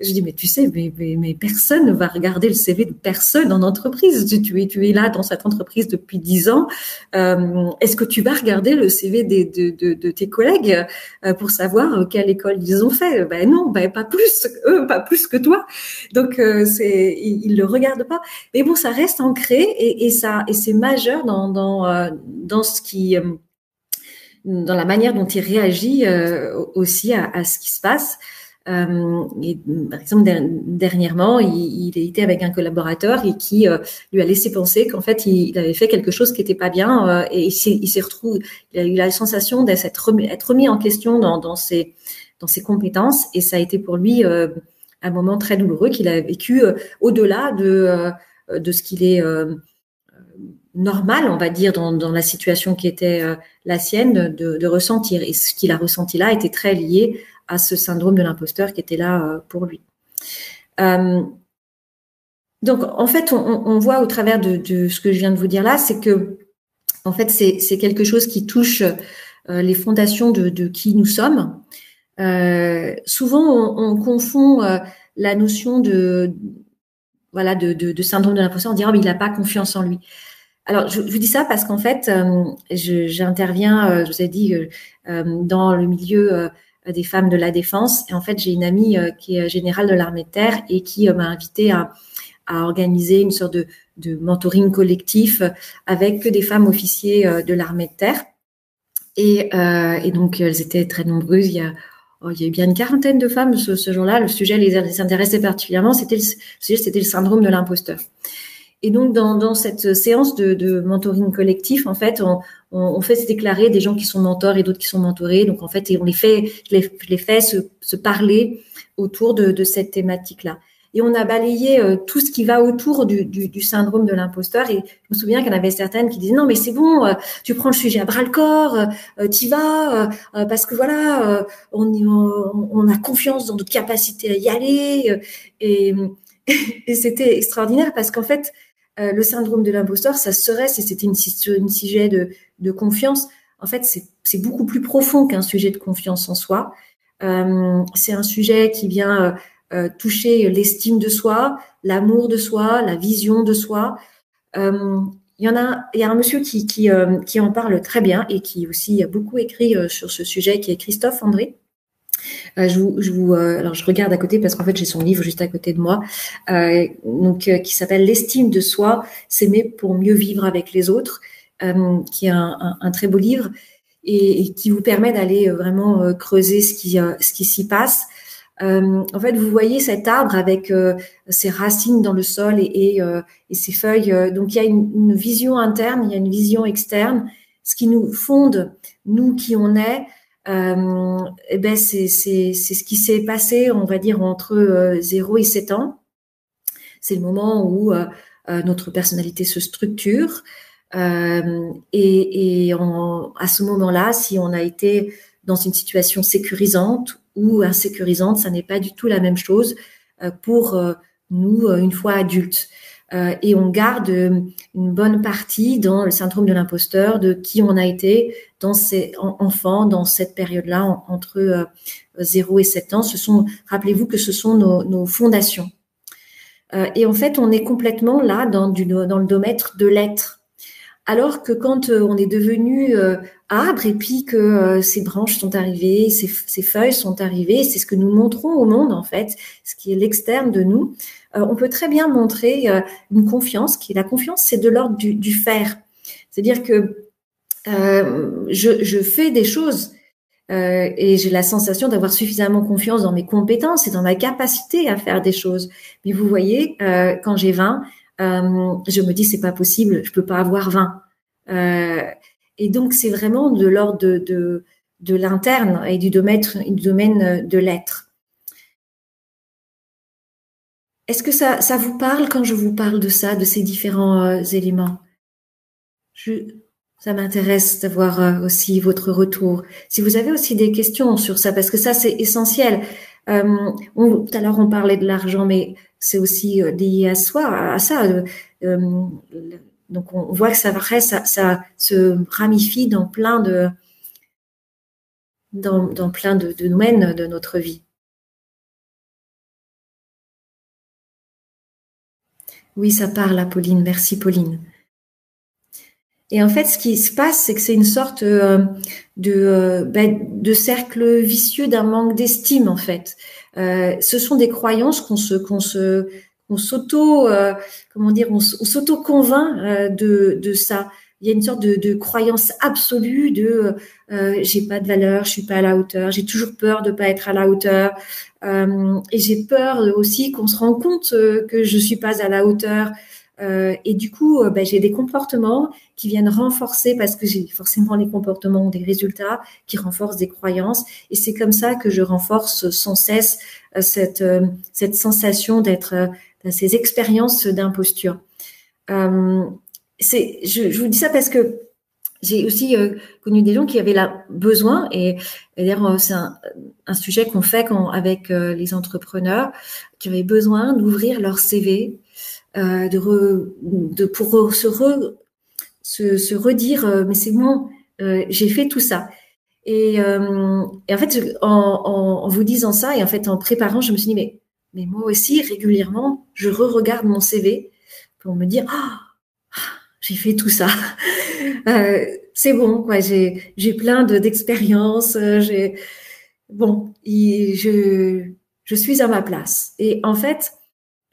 [SPEAKER 3] je dis, mais tu sais, mais personne ne va regarder le CV de personne en entreprise. Tu es là dans cette entreprise depuis 10 ans. Est-ce que tu vas regarder le CV de tes collègues pour savoir quelle école ils ont fait? Non, pas plus que toi. Donc ils le regardent pas. Mais bon, ça reste ancré et c'est majeur dans ce qui dans la manière dont il réagit aussi à ce qui se passe. Et, par exemple, dernièrement, il était avec un collaborateur et qui lui a laissé penser qu'en fait, il avait fait quelque chose qui n'était pas bien et il s'est retrouvé, il a eu la sensation d'être remis en question dans ses compétences et ça a été pour lui un moment très douloureux qu'il a vécu au-delà de ce qu'il est normal, on va dire, dans la situation qui était la sienne de ressentir. Et ce qu'il a ressenti là était très lié à ce syndrome de l'imposteur qui était là pour lui. Donc, en fait, on voit au travers de ce que je viens de vous dire là, c'est que, en fait, c'est quelque chose qui touche les fondations de qui nous sommes. Souvent, on confond la notion de syndrome de l'imposteur en disant mais il n'a pas confiance en lui. Alors, je vous dis ça parce qu'en fait, j'interviens, je vous ai dit, dans le milieu des femmes de la défense. Et en fait, j'ai une amie qui est générale de l'armée de terre et qui m'a invitée à organiser une sorte de mentoring collectif avec que des femmes officiers de l'armée de terre. Et donc, elles étaient très nombreuses. Il y a eu bien une 40aine de femmes ce jour-là. Le sujet les intéressait particulièrement. C'était le syndrome de l'imposteur. Et donc, dans cette séance de mentoring collectif, en fait, on fait se déclarer des gens qui sont mentors et d'autres qui sont mentorés. Donc, en fait, et je les fais se parler autour de cette thématique-là. Et on a balayé tout ce qui va autour du syndrome de l'imposteur. Et je me souviens qu'il y en avait certaines qui disaient non, mais c'est bon, tu prends le sujet à bras le corps, t'y vas, parce que voilà, on a confiance dans notre capacité à y aller. Et c'était extraordinaire parce qu'en fait, le syndrome de l'imposteur, si c'était une sujet de confiance, en fait, c'est beaucoup plus profond qu'un sujet de confiance en soi. C'est un sujet qui vient toucher l'estime de soi, l'amour de soi, la vision de soi. il y a un monsieur qui en parle très bien et qui aussi a beaucoup écrit sur ce sujet, qui est Christophe André. Alors je regarde à côté parce qu'en fait j'ai son livre juste à côté de moi, qui s'appelle L'estime de soi, s'aimer pour mieux vivre avec les autres, qui est un très beau livre et qui vous permet d'aller vraiment creuser ce qui s'y passe. En fait, vous voyez cet arbre avec ses racines dans le sol et ses feuilles. Donc il y a une vision interne, il y a une vision externe. Ce qui nous fonde, nous qui on est. C'est ce qui s'est passé, on va dire, entre 0 et 7 ans. C'est le moment où notre personnalité se structure. À ce moment-là, si on a été dans une situation sécurisante ou insécurisante, ça n'est pas du tout la même chose pour nous une fois adultes. Et on garde une bonne partie dans le syndrome de l'imposteur de qui on a été dans ces enfants, dans cette période-là, entre 0 et 7 ans. Rappelez-vous que ce sont nos fondations. Et en fait, on est complètement là dans le domaine de l'être. Alors que quand on est devenu arbre et puis que ces branches sont arrivées, ces feuilles sont arrivées, c'est ce que nous montrons au monde en fait, ce qui est l'externe de nous. On peut très bien montrer une confiance, la confiance, c'est de l'ordre du faire. C'est-à-dire que je fais des choses et j'ai la sensation d'avoir suffisamment confiance dans mes compétences et dans ma capacité à faire des choses. Mais vous voyez, quand j'ai 20, je me dis c'est pas possible, je peux pas avoir 20. Et donc c'est vraiment de l'ordre de l'interne et du domaine de l'être. Est-ce que ça vous parle quand je vous parle de ça, de ces différents éléments? Ça m'intéresse d'avoir aussi votre retour. Si vous avez aussi des questions sur ça, parce que ça c'est essentiel. Tout à l'heure on parlait de l'argent, mais c'est aussi lié à ça. Donc on voit que ça se ramifie dans plein de domaines de notre vie. Oui, ça parle à Pauline. Merci Pauline. Et en fait, ce qui se passe, c'est que c'est une sorte de cercle vicieux d'un manque d'estime en fait. Ce sont des croyances qu'on s'auto-convainc de ça. Il y a une sorte de croyance absolue j'ai pas de valeur, je suis pas à la hauteur, j'ai toujours peur de pas être à la hauteur, et j'ai peur aussi qu'on se rende compte que je suis pas à la hauteur. Et du coup, j'ai des comportements qui viennent renforcer, parce que forcément les comportements ont des résultats qui renforcent des croyances, et c'est comme ça que je renforce sans cesse cette sensation d'être ces expériences d'imposture. Je vous dis ça parce que j'ai aussi connu des gens qui avaient besoin, et d'ailleurs c'est un sujet qu'on fait avec les entrepreneurs, qui avaient besoin d'ouvrir leur CV, pour se redire mais c'est bon, j'ai fait tout ça. Et en fait, en vous disant ça et en fait en préparant, je me suis dit mais moi aussi régulièrement, je re-regarde mon CV pour me dire j'ai fait tout ça. C'est bon quoi, j'ai plein d'expériences, je suis à ma place. Et en fait,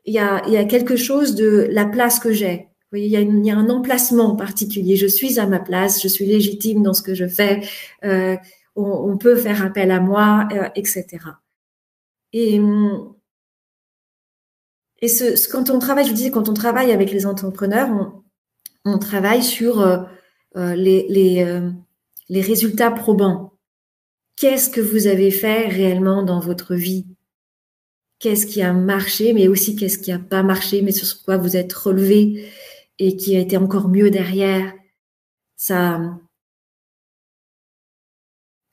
[SPEAKER 3] il y a quelque chose de la place que j'ai. Vous voyez, il y a un emplacement particulier. Je suis à ma place, je suis légitime dans ce que je fais. On peut faire appel à moi, etc. Et quand on travaille, je vous disais, quand on travaille avec les entrepreneurs, on travaille sur les résultats probants. Qu'est-ce que vous avez fait réellement dans votre vie? Qu'est-ce qui a marché, mais aussi qu'est-ce qui a pas marché, mais sur quoi vous êtes relevé et qui a été encore mieux derrière. Ça.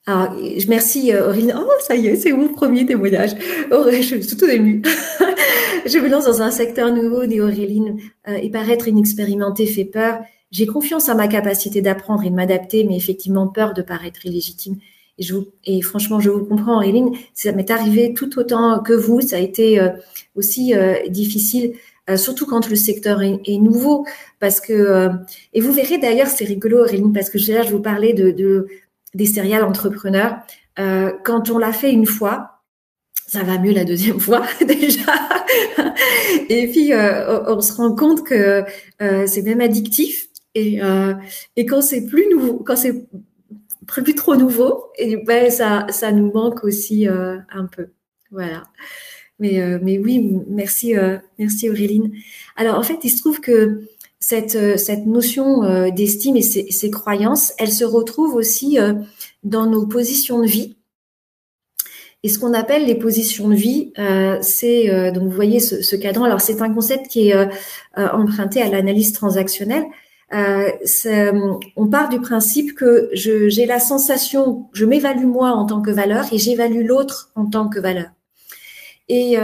[SPEAKER 3] Alors, merci Aurélie. Oh, ça y est, c'est mon premier témoignage. Je suis tout émue. Je me lance dans un secteur nouveau, dit Auréline, et paraître inexpérimentée fait peur. J'ai confiance en ma capacité d'apprendre et de m'adapter, mais effectivement peur de paraître illégitime. Et franchement, je vous comprends, Auréline, ça m'est arrivé tout autant que vous. Ça a été aussi difficile. surtout quand le secteur est nouveau, parce que et vous verrez d'ailleurs, c'est rigolo, Auréline, parce que là je vous parlais des serial entrepreneurs. Quand on l'a fait une fois, ça va mieux la deuxième fois déjà. Et puis on se rend compte que c'est même addictif. Et quand c'est plus nouveau, quand c'est plus trop nouveau, et ben ça nous manque aussi un peu. Voilà. Mais oui, merci Auréline. Alors en fait, il se trouve que cette notion d'estime et ces croyances, elles se retrouvent aussi dans nos positions de vie. Et ce qu'on appelle les positions de vie, c'est donc vous voyez ce cadran. Alors c'est un concept qui est emprunté à l'analyse transactionnelle. On part du principe que j'ai la sensation, je m'évalue moi en tant que valeur et j'évalue l'autre en tant que valeur. Et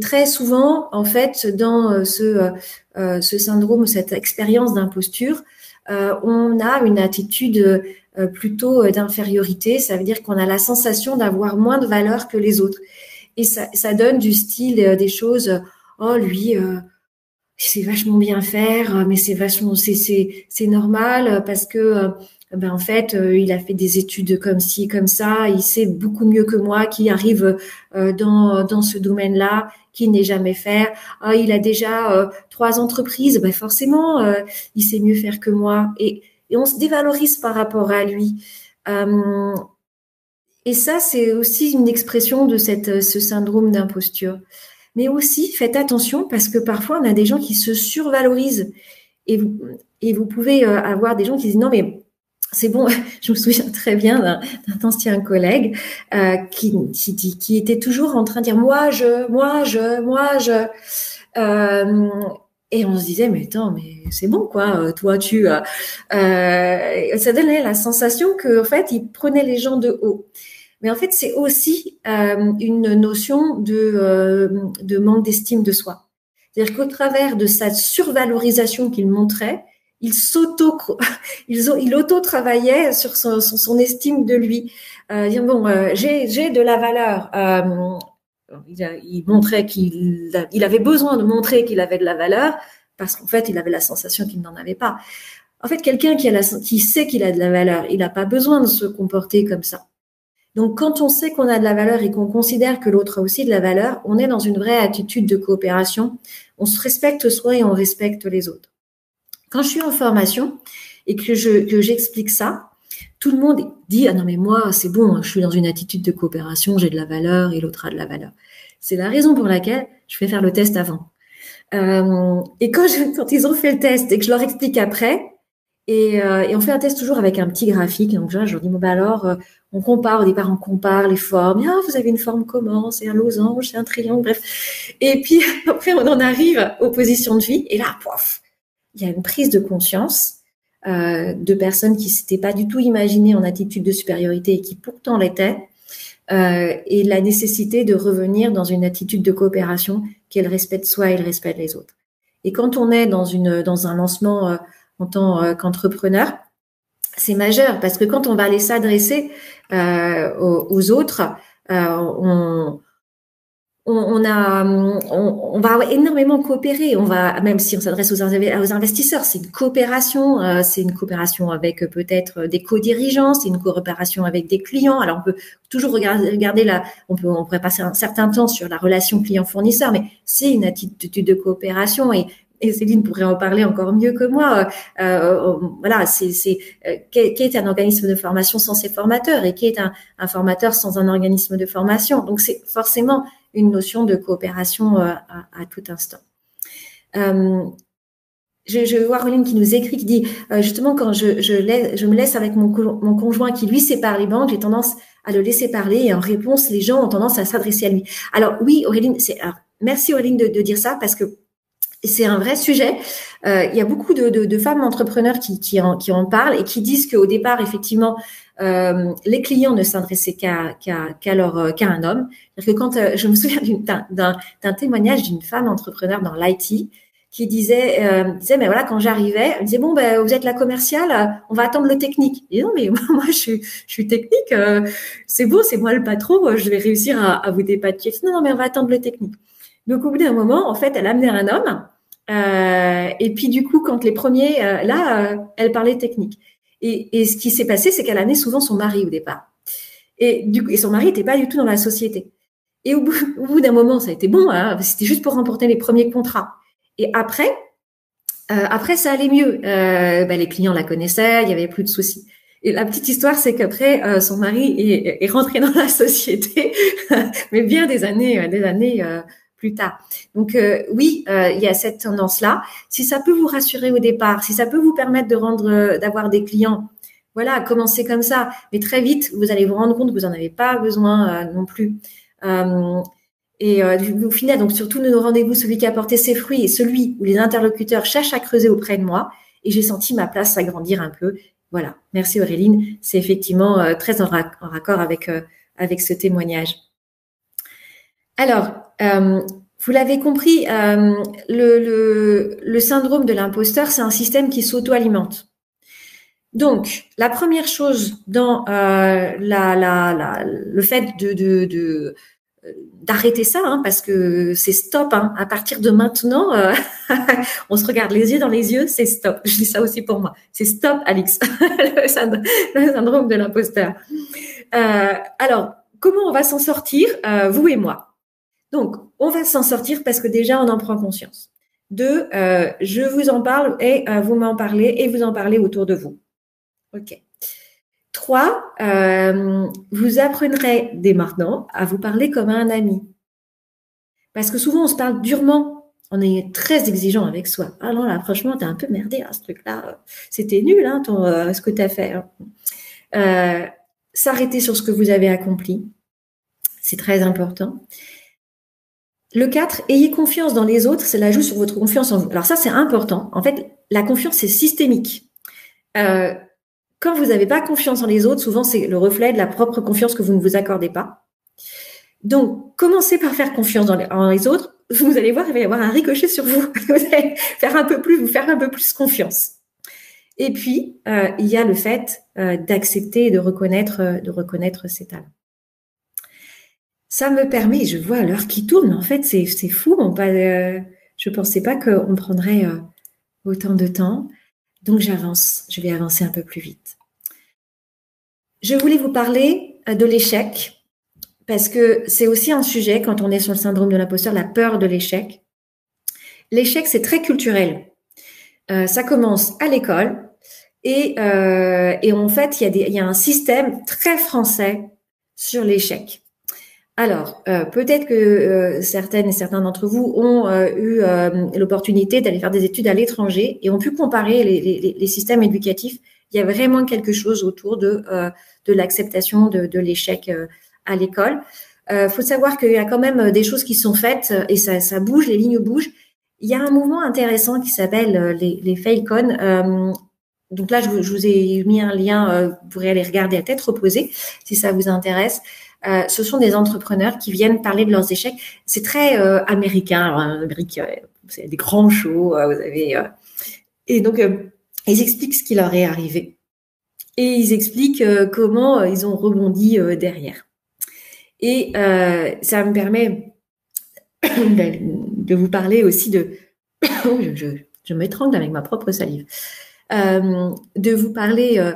[SPEAKER 3] très souvent, en fait, dans ce syndrome, cette expérience d'imposture, on a une attitude plutôt d'infériorité. Ça veut dire qu'on a la sensation d'avoir moins de valeur que les autres. Et ça donne du style des choses. Oh, lui, c'est vachement bien faire, mais c'est normal parce que en fait, il a fait des études comme ci, comme ça, il sait beaucoup mieux que moi qui arrive dans ce domaine-là, qui n'est jamais faire. Ah, il a déjà 3 entreprises, forcément, il sait mieux faire que moi. Et on se dévalorise par rapport à lui. Et ça, c'est aussi une expression de ce syndrome d'imposture. Mais aussi, faites attention parce que parfois, on a des gens qui se survalorisent. Et vous pouvez avoir des gens qui disent non, mais c'est bon. Je me souviens très bien d'un ancien collègue qui était toujours en train de dire moi je. Et on se disait mais attends, mais c'est bon quoi. Toi tu. Ça donnait la sensation que en fait, il prenait les gens de haut. Mais en fait, c'est aussi une notion de manque d'estime de soi. C'est-à-dire qu'au travers de sa survalorisation qu'il montrait, il auto-travaillait sur son estime de lui. Dire bon, j'ai de la valeur. Il montrait qu'il avait besoin de montrer qu'il avait de la valeur parce qu'en fait, il avait la sensation qu'il n'en avait pas. En fait, quelqu'un qui sait qu'il a de la valeur, il n'a pas besoin de se comporter comme ça. Donc, quand on sait qu'on a de la valeur et qu'on considère que l'autre a aussi de la valeur, on est dans une vraie attitude de coopération. On se respecte soi et on respecte les autres. Quand je suis en formation et que j'explique ça, tout le monde dit « Ah non, mais moi, c'est bon, je suis dans une attitude de coopération, j'ai de la valeur et l'autre a de la valeur. » C'est la raison pour laquelle je fais faire le test avant. Et quand ils ont fait le test et que je leur explique après, et on fait un test toujours avec un petit graphique. Donc là, je leur dis bon alors, on compare. Au départ, on compare les formes. Ah, vous avez une forme comment? C'est un losange, c'est un triangle, bref. Et puis après, on en arrive aux positions de vie. Et là, pof, il y a une prise de conscience de personnes qui s'étaient pas du tout imaginées en attitude de supériorité et qui pourtant l'étaient. Et la nécessité de revenir dans une attitude de coopération qui est le respect de soi et le respect des autres. Et quand on est dans un lancement en tant qu'entrepreneur, c'est majeur parce que quand on va aller s'adresser aux autres, on va énormément coopérer. On va, même si on s'adresse aux investisseurs, c'est une coopération avec peut-être des co-dirigeants, c'est une coopération avec des clients. Alors on peut toujours regarder on pourrait passer un certain temps sur la relation client-fournisseur, mais c'est une attitude de coopération et Céline pourrait en parler encore mieux que moi. Voilà, qu'est un organisme de formation sans ses formateurs et qui est un formateur sans un organisme de formation. Donc c'est forcément une notion de coopération à tout instant. Je vois Auréline qui nous écrit, qui dit justement quand je me laisse avec mon conjoint qui lui sépare les banques, j'ai tendance à le laisser parler et en réponse les gens ont tendance à s'adresser à lui. Alors oui Auréline, merci Auréline de dire ça parce que c'est un vrai sujet. Il y a beaucoup de femmes entrepreneurs qui en parlent et qui disent qu'au départ, effectivement, les clients ne s'adressaient qu'à un homme. C'est-à-dire que quand je me souviens d'un témoignage d'une femme entrepreneur dans l'IT qui disait mais voilà, quand j'arrivais, elle disait bon vous êtes la commerciale, on va attendre le technique. Et non mais moi je suis technique, c'est beau, c'est moi le patron, je vais réussir à vous dépatouiller. Non mais on va attendre le technique. Donc, au bout d'un moment, en fait, elle amenait un homme. Et puis, du coup, quand les premiers, elle parlait technique. Et ce qui s'est passé, c'est qu'elle amenait souvent son mari au départ. Et son mari n'était pas du tout dans la société. Et au bout d'un moment, ça a été bon, hein, c'était juste pour remporter les premiers contrats. Et après, ça allait mieux. Les clients la connaissaient, il y avait plus de soucis. Et la petite histoire, c'est qu'après, son mari est rentré dans la société, mais bien des années plus tard. Donc oui, il y a cette tendance-là. Si ça peut vous rassurer au départ, si ça peut vous permettre d'avoir des clients, voilà, commencez comme ça. Mais très vite, vous allez vous rendre compte que vous n'en avez pas besoin non plus. Au final, donc surtout nos rendez-vous, celui qui a porté ses fruits et celui où les interlocuteurs cherchent à creuser auprès de moi, et j'ai senti ma place s'agrandir un peu. Voilà, merci Auréline, c'est effectivement très en raccord avec ce témoignage. Alors, vous l'avez compris, le syndrome de l'imposteur, c'est un système qui s'auto-alimente. Donc, la première chose dans le fait d'arrêter ça, hein, parce que c'est stop. Hein, à partir de maintenant, on se regarde les yeux dans les yeux, c'est stop. Je dis ça aussi pour moi. C'est stop, Alix, le syndrome de l'imposteur. Alors, comment on va s'en sortir, vous et moi? Donc, on va s'en sortir parce que déjà, on en prend conscience. Je vous en parle et vous m'en parlez et vous en parlez autour de vous. OK. 3, vous apprendrez dès maintenant à vous parler comme à un ami. Parce que souvent, on se parle durement. On est très exigeant avec soi. Ah non, là, franchement, t'as un peu merdé, hein, ce truc-là. C'était nul, hein, ce que t'as fait. Hein. S'arrêter sur ce que vous avez accompli. C'est très important. Le 4, ayez confiance dans les autres. Cela joue sur votre confiance en vous. Alors ça, c'est important. En fait, la confiance, c'est systémique. Quand vous n'avez pas confiance en les autres, souvent, c'est le reflet de la propre confiance que vous ne vous accordez pas. Donc, commencez par faire confiance en les autres. Vous allez voir, il va y avoir un ricochet sur vous. Vous allez vous faire un peu plus confiance. Et puis, il y a le fait d'accepter et de reconnaître ses talents. Ça me permet, je vois l'heure qui tourne, en fait, c'est fou. Je pensais pas qu'on prendrait autant de temps. Donc, je vais avancer un peu plus vite. Je voulais vous parler de l'échec, parce que c'est aussi un sujet quand on est sur le syndrome de l'imposteur, la peur de l'échec. L'échec, c'est très culturel. Ça commence à l'école et en fait, il y a un système très français sur l'échec. Alors, peut-être que certaines et certains d'entre vous ont eu l'opportunité d'aller faire des études à l'étranger et ont pu comparer les systèmes éducatifs. Il y a vraiment quelque chose autour de l'acceptation de l'échec à l'école. Faut savoir qu'il y a quand même des choses qui sont faites et ça bouge, les lignes bougent. Il y a un mouvement intéressant qui s'appelle les Failcon. Donc là, je vous ai mis un lien, vous pourrez aller regarder à tête reposée si ça vous intéresse. Ce sont des entrepreneurs qui viennent parler de leurs échecs. C'est très américain. Alors, en Amérique, vous avez des grands shows, vous avez et donc ils expliquent ce qui leur est arrivé et ils expliquent comment ils ont rebondi derrière. Et ça me permet de vous parler aussi de je m'étrangle avec ma propre salive. De vous parler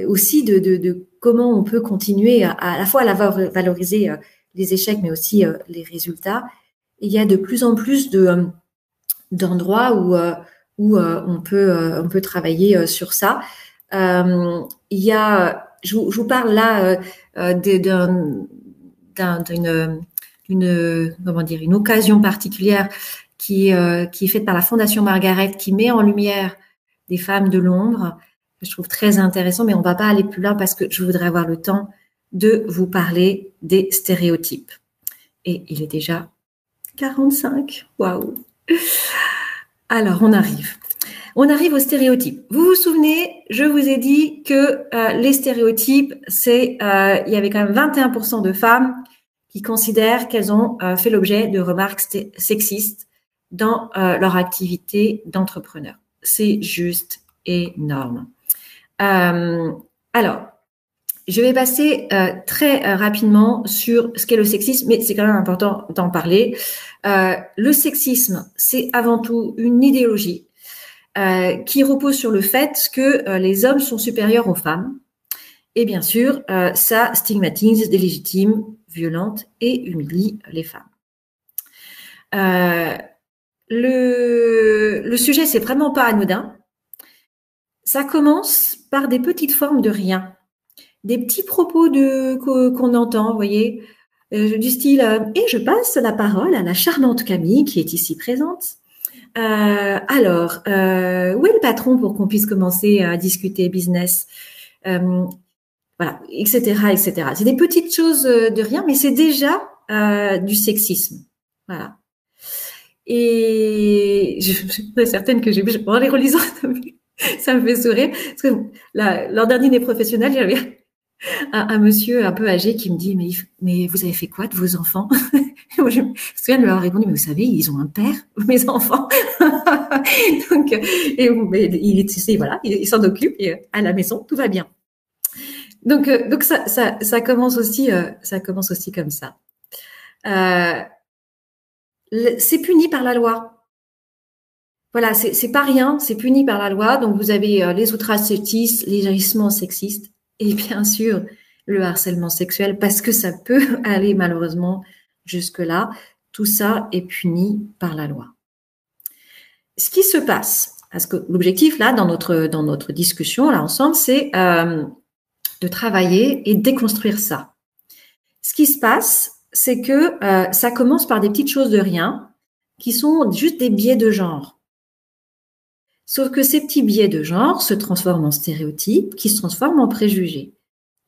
[SPEAKER 3] aussi de comment on peut continuer à la fois à valoriser les échecs, mais aussi les résultats. Et il y a de plus en plus d'endroits où on peut travailler sur ça. Il y a, je vous parle là d'une occasion particulière qui est faite par la Fondation Margaret, qui met en lumière des femmes de l'ombre. Je trouve très intéressant, mais on va pas aller plus loin parce que je voudrais avoir le temps de vous parler des stéréotypes. Et il est déjà 45. Waouh! Alors, on arrive aux stéréotypes. Vous vous souvenez, je vous ai dit que les stéréotypes, il y avait quand même 21% de femmes qui considèrent qu'elles ont fait l'objet de remarques sexistes dans leur activité d'entrepreneur. C'est juste énorme. Alors, Je vais passer très rapidement sur ce qu'est le sexisme, mais c'est quand même important d'en parler. Le sexisme, c'est avant tout une idéologie qui repose sur le fait que les hommes sont supérieurs aux femmes. Et bien sûr, ça stigmatise, délégitime, violente et humilie les femmes. Le sujet, c'est vraiment pas anodin. Ça commence par des petites formes de rien. Des petits propos qu'on entend, vous voyez, du style et je passe la parole à la charmante Camille qui est ici présente. Alors, où est le patron pour qu'on puisse commencer à discuter business, voilà, etc., etc. C'est des petites choses de rien, mais c'est déjà du sexisme, voilà. Et je suis certaine que en les relisant, ça me fait sourire parce que lors d'un dîner professionnel, j'avais un monsieur un peu âgé qui me dit mais vous avez fait quoi de vos enfants? Moi, je me souviens de lui avoir répondu mais vous savez ils ont un père mes enfants. Donc voilà il s'en occupe et à la maison tout va bien. Donc ça commence aussi comme ça. C'est puni par la loi. Voilà, c'est pas rien, c'est puni par la loi. Donc vous avez les outrages sexistes, les agissements sexistes. Et bien sûr, le harcèlement sexuel, parce que ça peut aller malheureusement jusque-là. Tout ça est puni par la loi. Ce qui se passe, parce que l'objectif là, dans notre discussion là ensemble, c'est de travailler et déconstruire ça. Ce qui se passe, c'est que ça commence par des petites choses de rien, qui sont juste des biais de genre. Sauf que ces petits biais de genre se transforment en stéréotypes, qui se transforment en préjugés.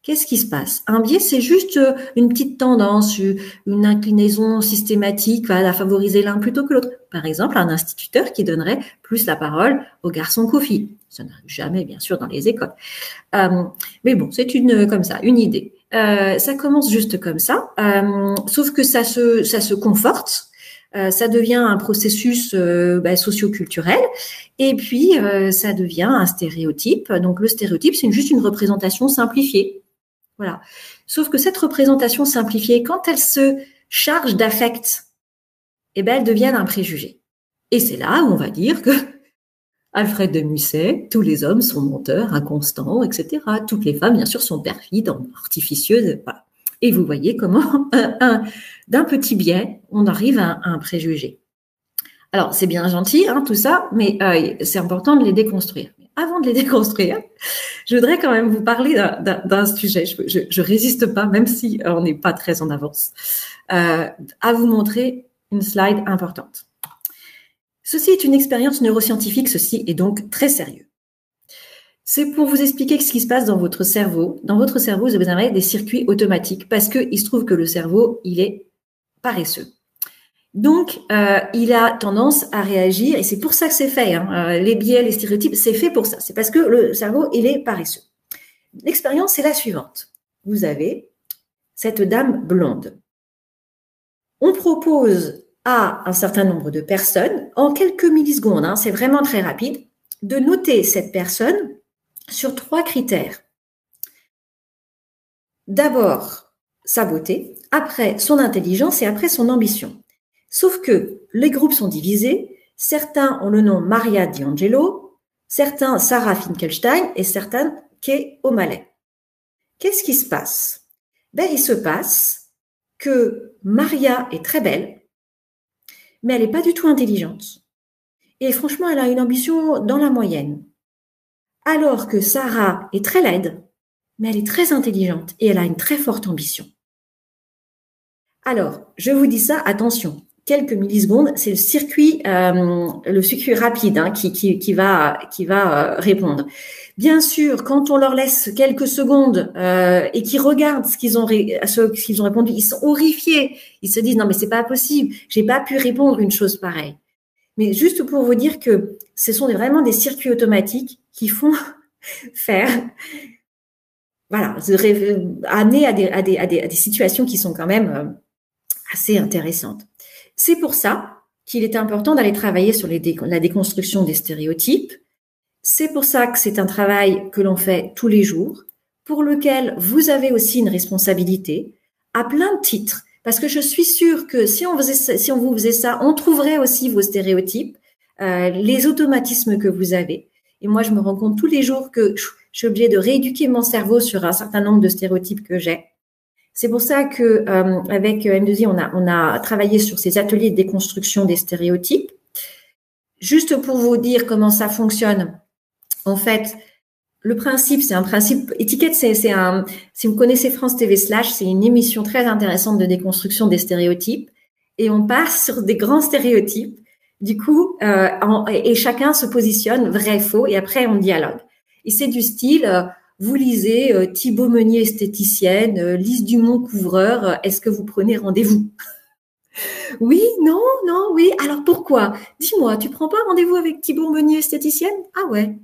[SPEAKER 3] Qu'est-ce qui se passe? Un biais, c'est juste une petite tendance, une inclinaison systématique à favoriser l'un plutôt que l'autre. Par exemple, un instituteur qui donnerait plus la parole aux garçons qu'aux filles. Ça n'arrive jamais, bien sûr, dans les écoles. Mais bon, c'est une idée. Ça commence juste comme ça, sauf que ça se conforte. Ça devient un processus socio-culturel et puis ça devient un stéréotype. Donc le stéréotype, c'est juste une représentation simplifiée. Voilà. Sauf que cette représentation simplifiée, quand elle se charge d'affect, elle devient un préjugé. Et c'est là où on va dire que Alfred de Musset, tous les hommes sont menteurs, inconstants, etc. Toutes les femmes, bien sûr, sont perfides, artificieuses. Voilà. Et vous voyez comment d'un petit biais, on arrive à un préjugé. Alors, c'est bien gentil, tout ça, mais c'est important de les déconstruire. Mais avant de les déconstruire, je voudrais quand même vous parler d'un sujet. Je résiste pas, même si on n'est pas très en avance, à vous montrer une slide importante. Ceci est une expérience neuroscientifique, ceci est donc très sérieux. C'est pour vous expliquer ce qui se passe dans votre cerveau. Dans votre cerveau, vous avez des circuits automatiques parce qu'il se trouve que le cerveau, il est paresseux. Donc, il a tendance à réagir et c'est pour ça que c'est fait. Les biais, les stéréotypes, c'est fait pour ça. C'est parce que le cerveau, il est paresseux. L'expérience est la suivante. Vous avez cette dame blonde. On propose à un certain nombre de personnes, en quelques millisecondes, c'est vraiment très rapide, de noter cette personne sur 3 critères. D'abord, sa beauté, après son intelligence et après son ambition. Sauf que les groupes sont divisés, certains ont le nom Maria D'Angelo, certains Sarah Finkelstein et certains Kay O'Malley. Qu'est-ce qui se passe? Il se passe que Maria est très belle, mais elle n'est pas du tout intelligente. Et franchement, elle a une ambition dans la moyenne. Alors que Sarah est très laide, mais elle est très intelligente et elle a une très forte ambition. Alors, je vous dis ça, attention, quelques millisecondes, c'est le circuit rapide qui va répondre. Bien sûr, quand on leur laisse quelques secondes et qu'ils regardent ce qu'ils ont répondu, ils sont horrifiés. Ils se disent non mais c'est pas possible, j'ai pas pu répondre une chose pareille. Mais juste pour vous dire que ce sont vraiment des circuits automatiques qui font faire, amener à des situations qui sont quand même assez intéressantes. C'est pour ça qu'il est important d'aller travailler sur la déconstruction des stéréotypes. C'est pour ça que c'est un travail que l'on fait tous les jours pour lequel vous avez aussi une responsabilité à plein de titres. Parce que je suis sûre que si on vous faisait ça, on trouverait aussi vos stéréotypes, les automatismes que vous avez. Et moi, je me rends compte tous les jours que je suis obligée de rééduquer mon cerveau sur un certain nombre de stéréotypes que j'ai. C'est pour ça que avec M2I, on a travaillé sur ces ateliers de déconstruction des stéréotypes. Juste pour vous dire comment ça fonctionne, en fait, le principe, c'est un principe étiquette, si vous connaissez France TV Slash, c'est une émission très intéressante de déconstruction des stéréotypes, et on part sur des grands stéréotypes. Du coup, et chacun se positionne vrai, faux, et après on dialogue. Et c'est du style, vous lisez Thibaut Meunier esthéticienne, Lise Dumont couvreur, est-ce que vous prenez rendez-vous? Oui, non, oui. Alors pourquoi? Dis-moi, tu prends pas rendez-vous avec Thibaut Meunier esthéticienne? Ah ouais.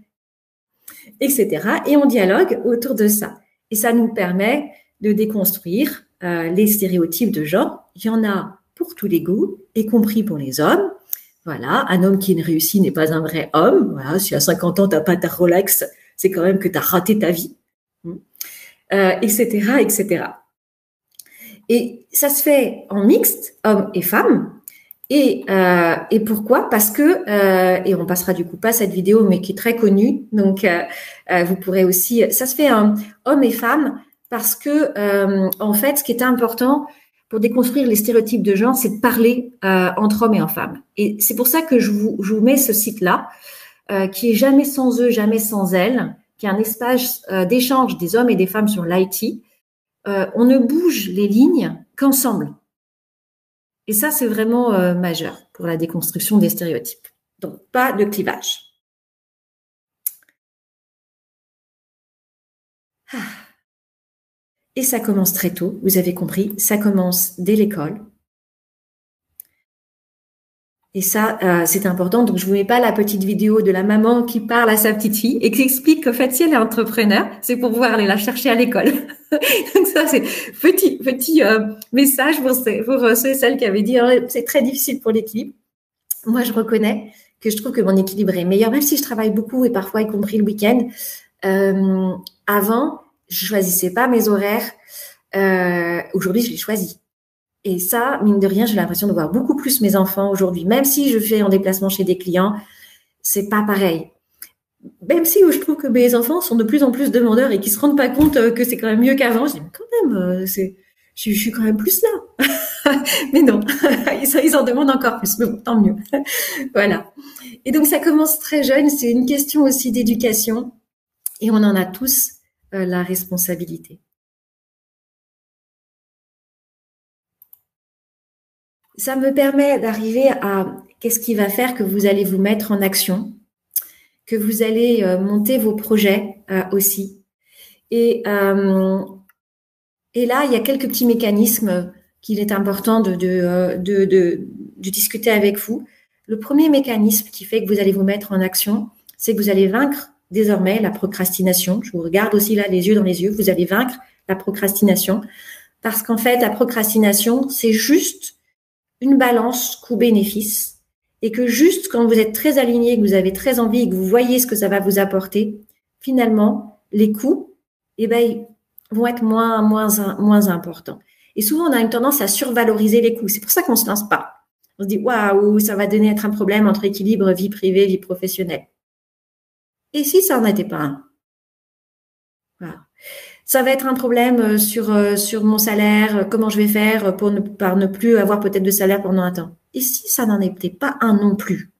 [SPEAKER 3] Etc. Et on dialogue autour de ça. Et ça nous permet de déconstruire les stéréotypes de genre. Il y en a pour tous les goûts, y compris pour les hommes. Voilà, un homme qui ne réussit n'est pas un vrai homme. Voilà, si à 50 ans, t'as pas ta Rolex, c'est quand même que t'as raté ta vie. Etc., etc. Et ça se fait en mixte, hommes et femmes. Et pourquoi? Parce que, et on passera du coup pas cette vidéo, mais qui est très connue, donc vous pourrez aussi, ça se fait en hommes et femmes, parce que en fait, ce qui est important pour déconstruire les stéréotypes de genre, c'est de parler entre hommes et en femmes. Et c'est pour ça que je vous mets ce site-là, qui est jamais sans eux, jamais sans elles, qui est un espace d'échange des hommes et des femmes sur l'IT. On ne bouge les lignes qu'ensemble. Et ça, c'est vraiment majeur pour la déconstruction des stéréotypes. Donc, pas de clivage. Et ça commence très tôt, vous avez compris, ça commence dès l'école. Et ça, c'est important. Donc, je vous mets pas la petite vidéo de la maman qui parle à sa petite fille et qui explique qu'en fait, si elle est entrepreneur, c'est pour pouvoir aller la chercher à l'école. Donc ça, c'est petit message pour ceux et celles qui avaient dit c'est très difficile pour l'équilibre. Moi, je reconnais que je trouve que mon équilibre est meilleur, même si je travaille beaucoup et parfois y compris le week-end. Avant, je choisissais pas mes horaires. Aujourd'hui, je les choisis. Et ça, mine de rien, j'ai l'impression de voir beaucoup plus mes enfants aujourd'hui. Même si je fais en déplacement chez des clients, c'est pas pareil. Même si je trouve que mes enfants sont de plus en plus demandeurs et qu'ils se rendent pas compte que c'est quand même mieux qu'avant, je dis, mais quand même, je suis quand même plus là. Mais non, ils en demandent encore plus, mais bon, tant mieux. Voilà. Et donc, ça commence très jeune, c'est une question aussi d'éducation et on en a tous la responsabilité. Ça me permet d'arriver à qu'est-ce qui va faire que vous allez vous mettre en action, que vous allez monter vos projets aussi. Et là, il y a quelques petits mécanismes qu'il est important de discuter avec vous. Le premier mécanisme qui fait que vous allez vous mettre en action, c'est que vous allez vaincre désormais la procrastination. Je vous regarde aussi là les yeux dans les yeux. Vous allez vaincre la procrastination parce qu'en fait, la procrastination, c'est juste une balance coût-bénéfice et que juste quand vous êtes très aligné, que vous avez très envie et que vous voyez ce que ça va vous apporter, finalement, les coûts, vont être moins importants. Et souvent, on a une tendance à survaloriser les coûts. C'est pour ça qu'on se lance pas. On se dit, waouh, ça va donner être un problème entre équilibre vie privée, vie professionnelle. Et si ça n'en était pas un? Voilà. Ça va être un problème sur mon salaire, comment je vais faire pour ne plus avoir peut-être de salaire pendant un temps. Et si ça n'en était pas un non plus?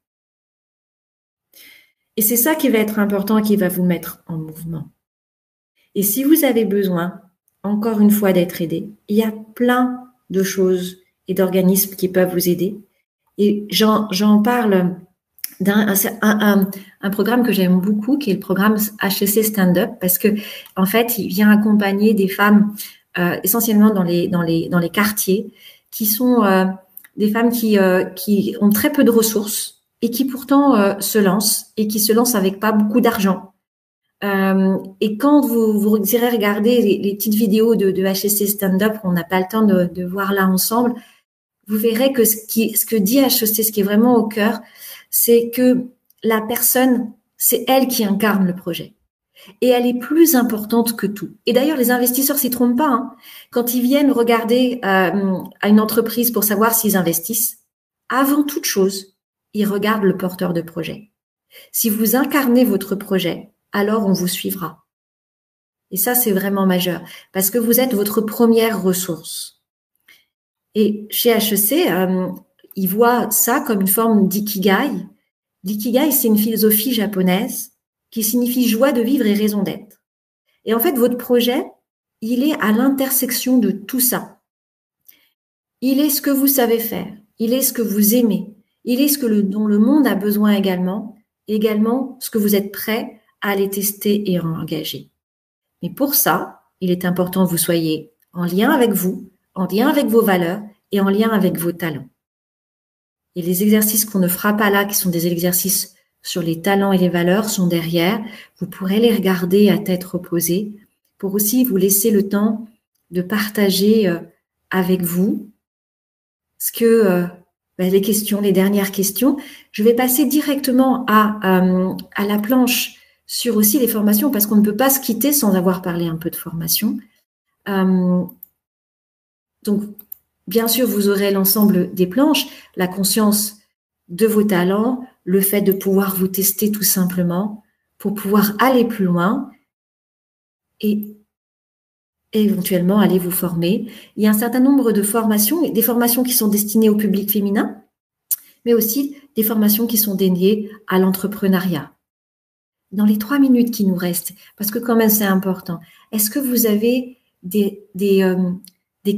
[SPEAKER 3] Et c'est ça qui va être important et qui va vous mettre en mouvement. Et si vous avez besoin, encore une fois, d'être aidé, il y a plein de choses et d'organismes qui peuvent vous aider. Et j'en parle un programme que j'aime beaucoup, qui est le programme HEC Stand Up, parce que en fait, il vient accompagner des femmes essentiellement dans les quartiers, qui sont des femmes qui ont très peu de ressources et qui pourtant se lancent et qui se lancent avec pas beaucoup d'argent. Et quand vous irez regarder les petites vidéos de HEC Stand Up, on n'a pas le temps de voir là ensemble, vous verrez que ce que dit HEC, ce qui est vraiment au cœur, c'est que la personne, c'est elle qui incarne le projet. Et elle est plus importante que tout. Et d'ailleurs, les investisseurs s'y trompent pas, hein. Quand ils viennent regarder à une entreprise pour savoir s'ils investissent, avant toute chose, ils regardent le porteur de projet. Si vous incarnez votre projet, alors on vous suivra. Et ça, c'est vraiment majeur, parce que vous êtes votre première ressource. Et chez HEC, ils voient ça comme une forme d'ikigai. L'ikigai, c'est une philosophie japonaise qui signifie joie de vivre et raison d'être. Et en fait, votre projet, il est à l'intersection de tout ça. Il est ce que vous savez faire, il est ce que vous aimez, il est ce que dont le monde a besoin également ce que vous êtes prêt à aller tester et à engager. Mais pour ça, il est important que vous soyez en lien avec vous, en lien avec vos valeurs et en lien avec vos talents. Et les exercices qu'on ne fera pas là, qui sont des exercices sur les talents et les valeurs, sont derrière. Vous pourrez les regarder à tête reposée pour aussi vous laisser le temps de partager avec vous ce que les questions, les dernières questions. Je vais passer directement à la planche sur aussi les formations, parce qu'on ne peut pas se quitter sans avoir parlé un peu de formation. Donc, bien sûr, vous aurez l'ensemble des planches, la conscience de vos talents, le fait de pouvoir vous tester tout simplement pour pouvoir aller plus loin et éventuellement aller vous former. Il y a un certain nombre de formations, des formations qui sont destinées au public féminin, mais aussi des formations qui sont dédiées à l'entrepreneuriat. Dans les 3 minutes qui nous restent, parce que quand même c'est important, est-ce que vous avez des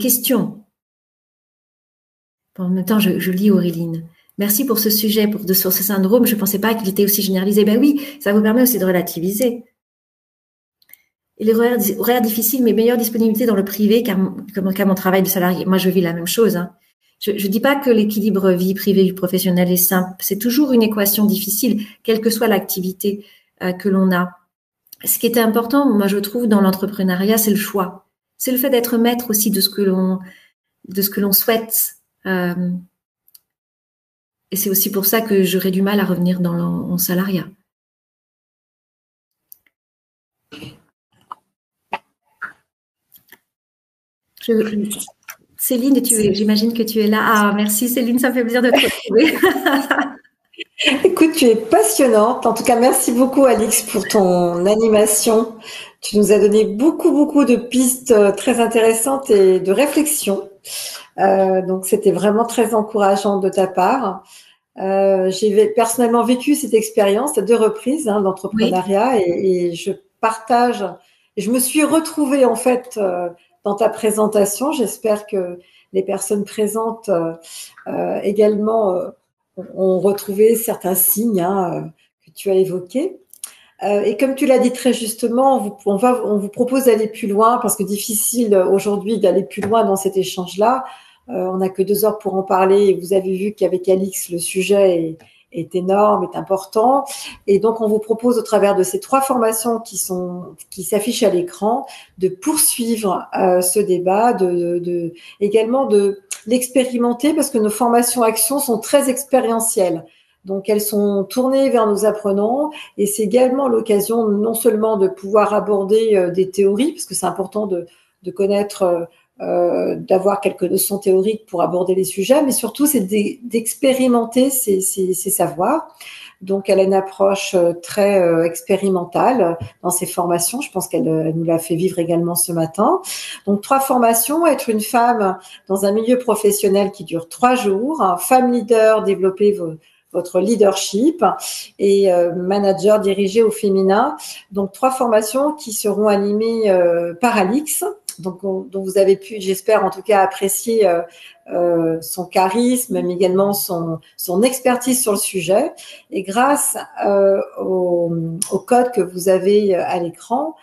[SPEAKER 3] questions? En même temps, je lis Auréline. Merci pour ce sujet, sur ce syndrome. Je ne pensais pas qu'il était aussi généralisé. Ben oui, ça vous permet aussi de relativiser. Et les horaires difficiles, mais meilleure disponibilité dans le privé qu'à mon travail de salarié. Moi, je vis la même chose, hein. Je ne dis pas que l'équilibre vie privée vie professionnelle est simple. C'est toujours une équation difficile, quelle que soit l'activité que l'on a. Ce qui est important, moi, je trouve, dans l'entrepreneuriat, c'est le choix. C'est le fait d'être maître aussi de ce que l'on souhaite. Et c'est aussi pour ça que j'aurais du mal à revenir en salariat. Céline, j'imagine que tu es là. Ah, merci Céline, ça me fait plaisir de te retrouver.
[SPEAKER 1] Écoute, tu es passionnante. En tout cas, merci beaucoup Alix pour ton animation. Tu nous as donné beaucoup de pistes très intéressantes et de réflexion. Donc, c'était vraiment très encourageant de ta part. J'ai personnellement vécu cette expérience à 2 reprises d'entrepreneuriat, et je partage. Je me suis retrouvée en fait dans ta présentation. J'espère que les personnes présentes également ont retrouvé certains signes que tu as évoqués. Et comme tu l'as dit très justement, on vous propose d'aller plus loin, parce que difficile aujourd'hui d'aller plus loin dans cet échange-là. On n'a que 2 heures pour en parler, et vous avez vu qu'avec Alix, le sujet est énorme, est important. Et donc, on vous propose au travers de ces 3 formations qui s'affichent à l'écran de poursuivre ce débat, également de l'expérimenter, parce que nos formations actions sont très expérientielles. Donc, elles sont tournées vers nos apprenants, et c'est également l'occasion non seulement de pouvoir aborder des théories, parce que c'est important de connaître, d'avoir quelques notions théoriques pour aborder les sujets, mais surtout c'est d'expérimenter ces savoirs. Donc, elle a une approche très expérimentale dans ses formations. Je pense qu'elle nous l'a fait vivre également ce matin. Donc, 3 formations: être une femme dans un milieu professionnel qui dure 3 jours, femme leader, développer votre leadership, et manager dirigé au féminin. Donc, 3 formations qui seront animées par Alix, donc dont vous avez pu, j'espère en tout cas, apprécier son charisme, mais également son expertise sur le sujet. Et grâce au code que vous avez à l'écran,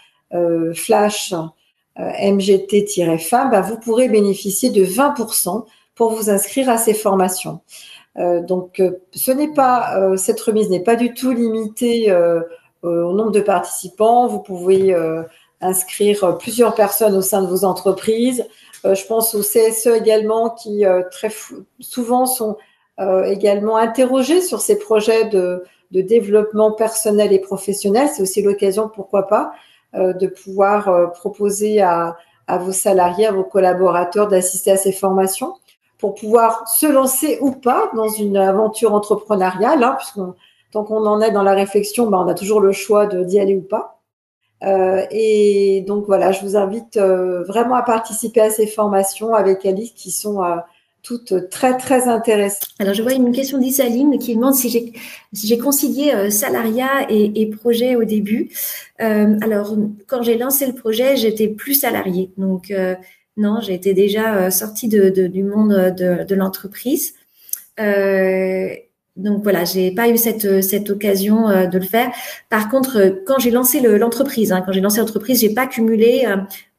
[SPEAKER 1] Flash MGT-FAM, vous pourrez bénéficier de 20% pour vous inscrire à ces formations. Donc, cette remise n'est pas du tout limitée au nombre de participants. Vous pouvez inscrire plusieurs personnes au sein de vos entreprises. Je pense au CSE également, qui très souvent sont également interroger sur ces projets de développement personnel et professionnel. C'est aussi l'occasion, pourquoi pas, de pouvoir proposer à vos salariés, à vos collaborateurs d'assister à ces formations pour pouvoir se lancer ou pas dans une aventure entrepreneuriale, hein, tant qu'on en est dans la réflexion, on a toujours le choix d'y aller ou pas. Et donc voilà, je vous invite vraiment à participer à ces formations avec Alice qui sont toutes très très intéressantes.
[SPEAKER 3] Alors je vois une question d'Isaline qui demande si j'ai concilié salariat et projet au début. Alors quand j'ai lancé le projet, j'étais plus salariée, donc non, j'ai été déjà sortie du monde de l'entreprise. Donc voilà, j'ai pas eu cette occasion de le faire. Par contre, quand j'ai lancé l'entreprise, quand j'ai lancé l'entreprise, j'ai pas cumulé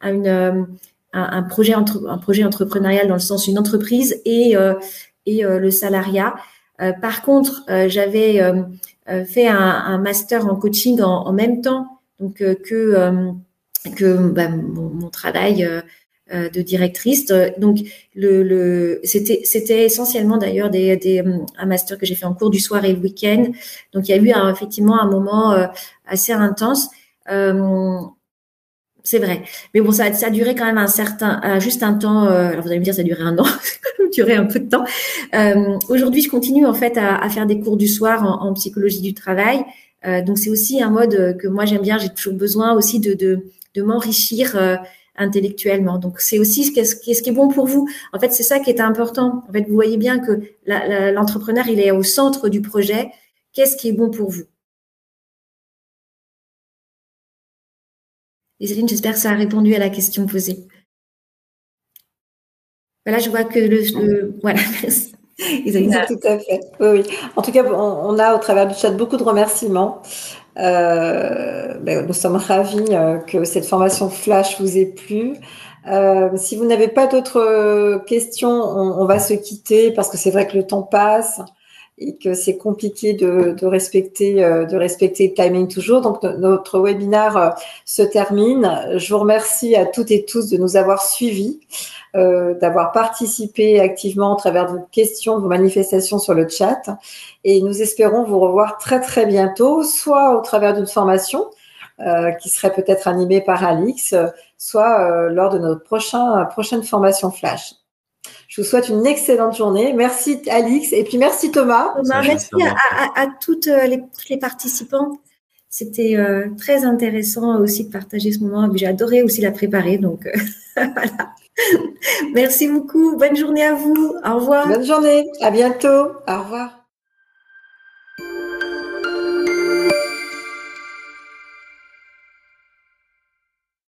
[SPEAKER 3] un projet entrepreneurial dans le sens une entreprise et le salariat. Par contre, j'avais fait un master en coaching en même temps, donc que mon travail de directrice. Donc c'était essentiellement d'ailleurs un master que j'ai fait en cours du soir et le week-end. Donc il y a eu effectivement un moment assez intense. C'est vrai. Mais bon, ça a duré quand même juste un temps. Alors vous allez me dire, ça a duré un an, ça a quand même duré un peu de temps. Aujourd'hui, je continue en fait à faire des cours du soir en psychologie du travail. Donc c'est aussi un mode que moi j'aime bien. J'ai toujours besoin aussi de m'enrichir intellectuellement. Donc c'est aussi ce qui est bon pour vous. En fait, c'est ça qui est important. En fait, vous voyez bien que l'entrepreneur, il est au centre du projet. Qu'est-ce qui est bon pour vous? Isaline, j'espère que ça a répondu à la question posée. Voilà, je vois que voilà, merci.
[SPEAKER 1] Isaline. Tout à fait. Oui. En tout cas, on a au travers du chat beaucoup de remerciements. Nous sommes ravis que cette formation Flash vous ait plu. Si vous n'avez pas d'autres questions, on va se quitter parce que c'est vrai que le temps passe et que c'est compliqué de respecter le timing toujours. Donc notre webinaire se termine. Je vous remercie à toutes et tous de nous avoir suivis, d'avoir participé activement au travers de vos questions, de vos manifestations sur le chat. Et nous espérons vous revoir très très bientôt, soit au travers d'une formation qui serait peut-être animée par Alix, soit lors de notre prochaine formation Flash. Je vous souhaite une excellente journée. Merci Alix et puis merci Thomas.
[SPEAKER 3] Merci à toutes les participantes. C'était très intéressant aussi de partager ce moment. J'ai adoré aussi la préparer. Donc voilà. Merci beaucoup. Bonne journée à vous. Au revoir.
[SPEAKER 1] Bonne journée. À bientôt. Au revoir.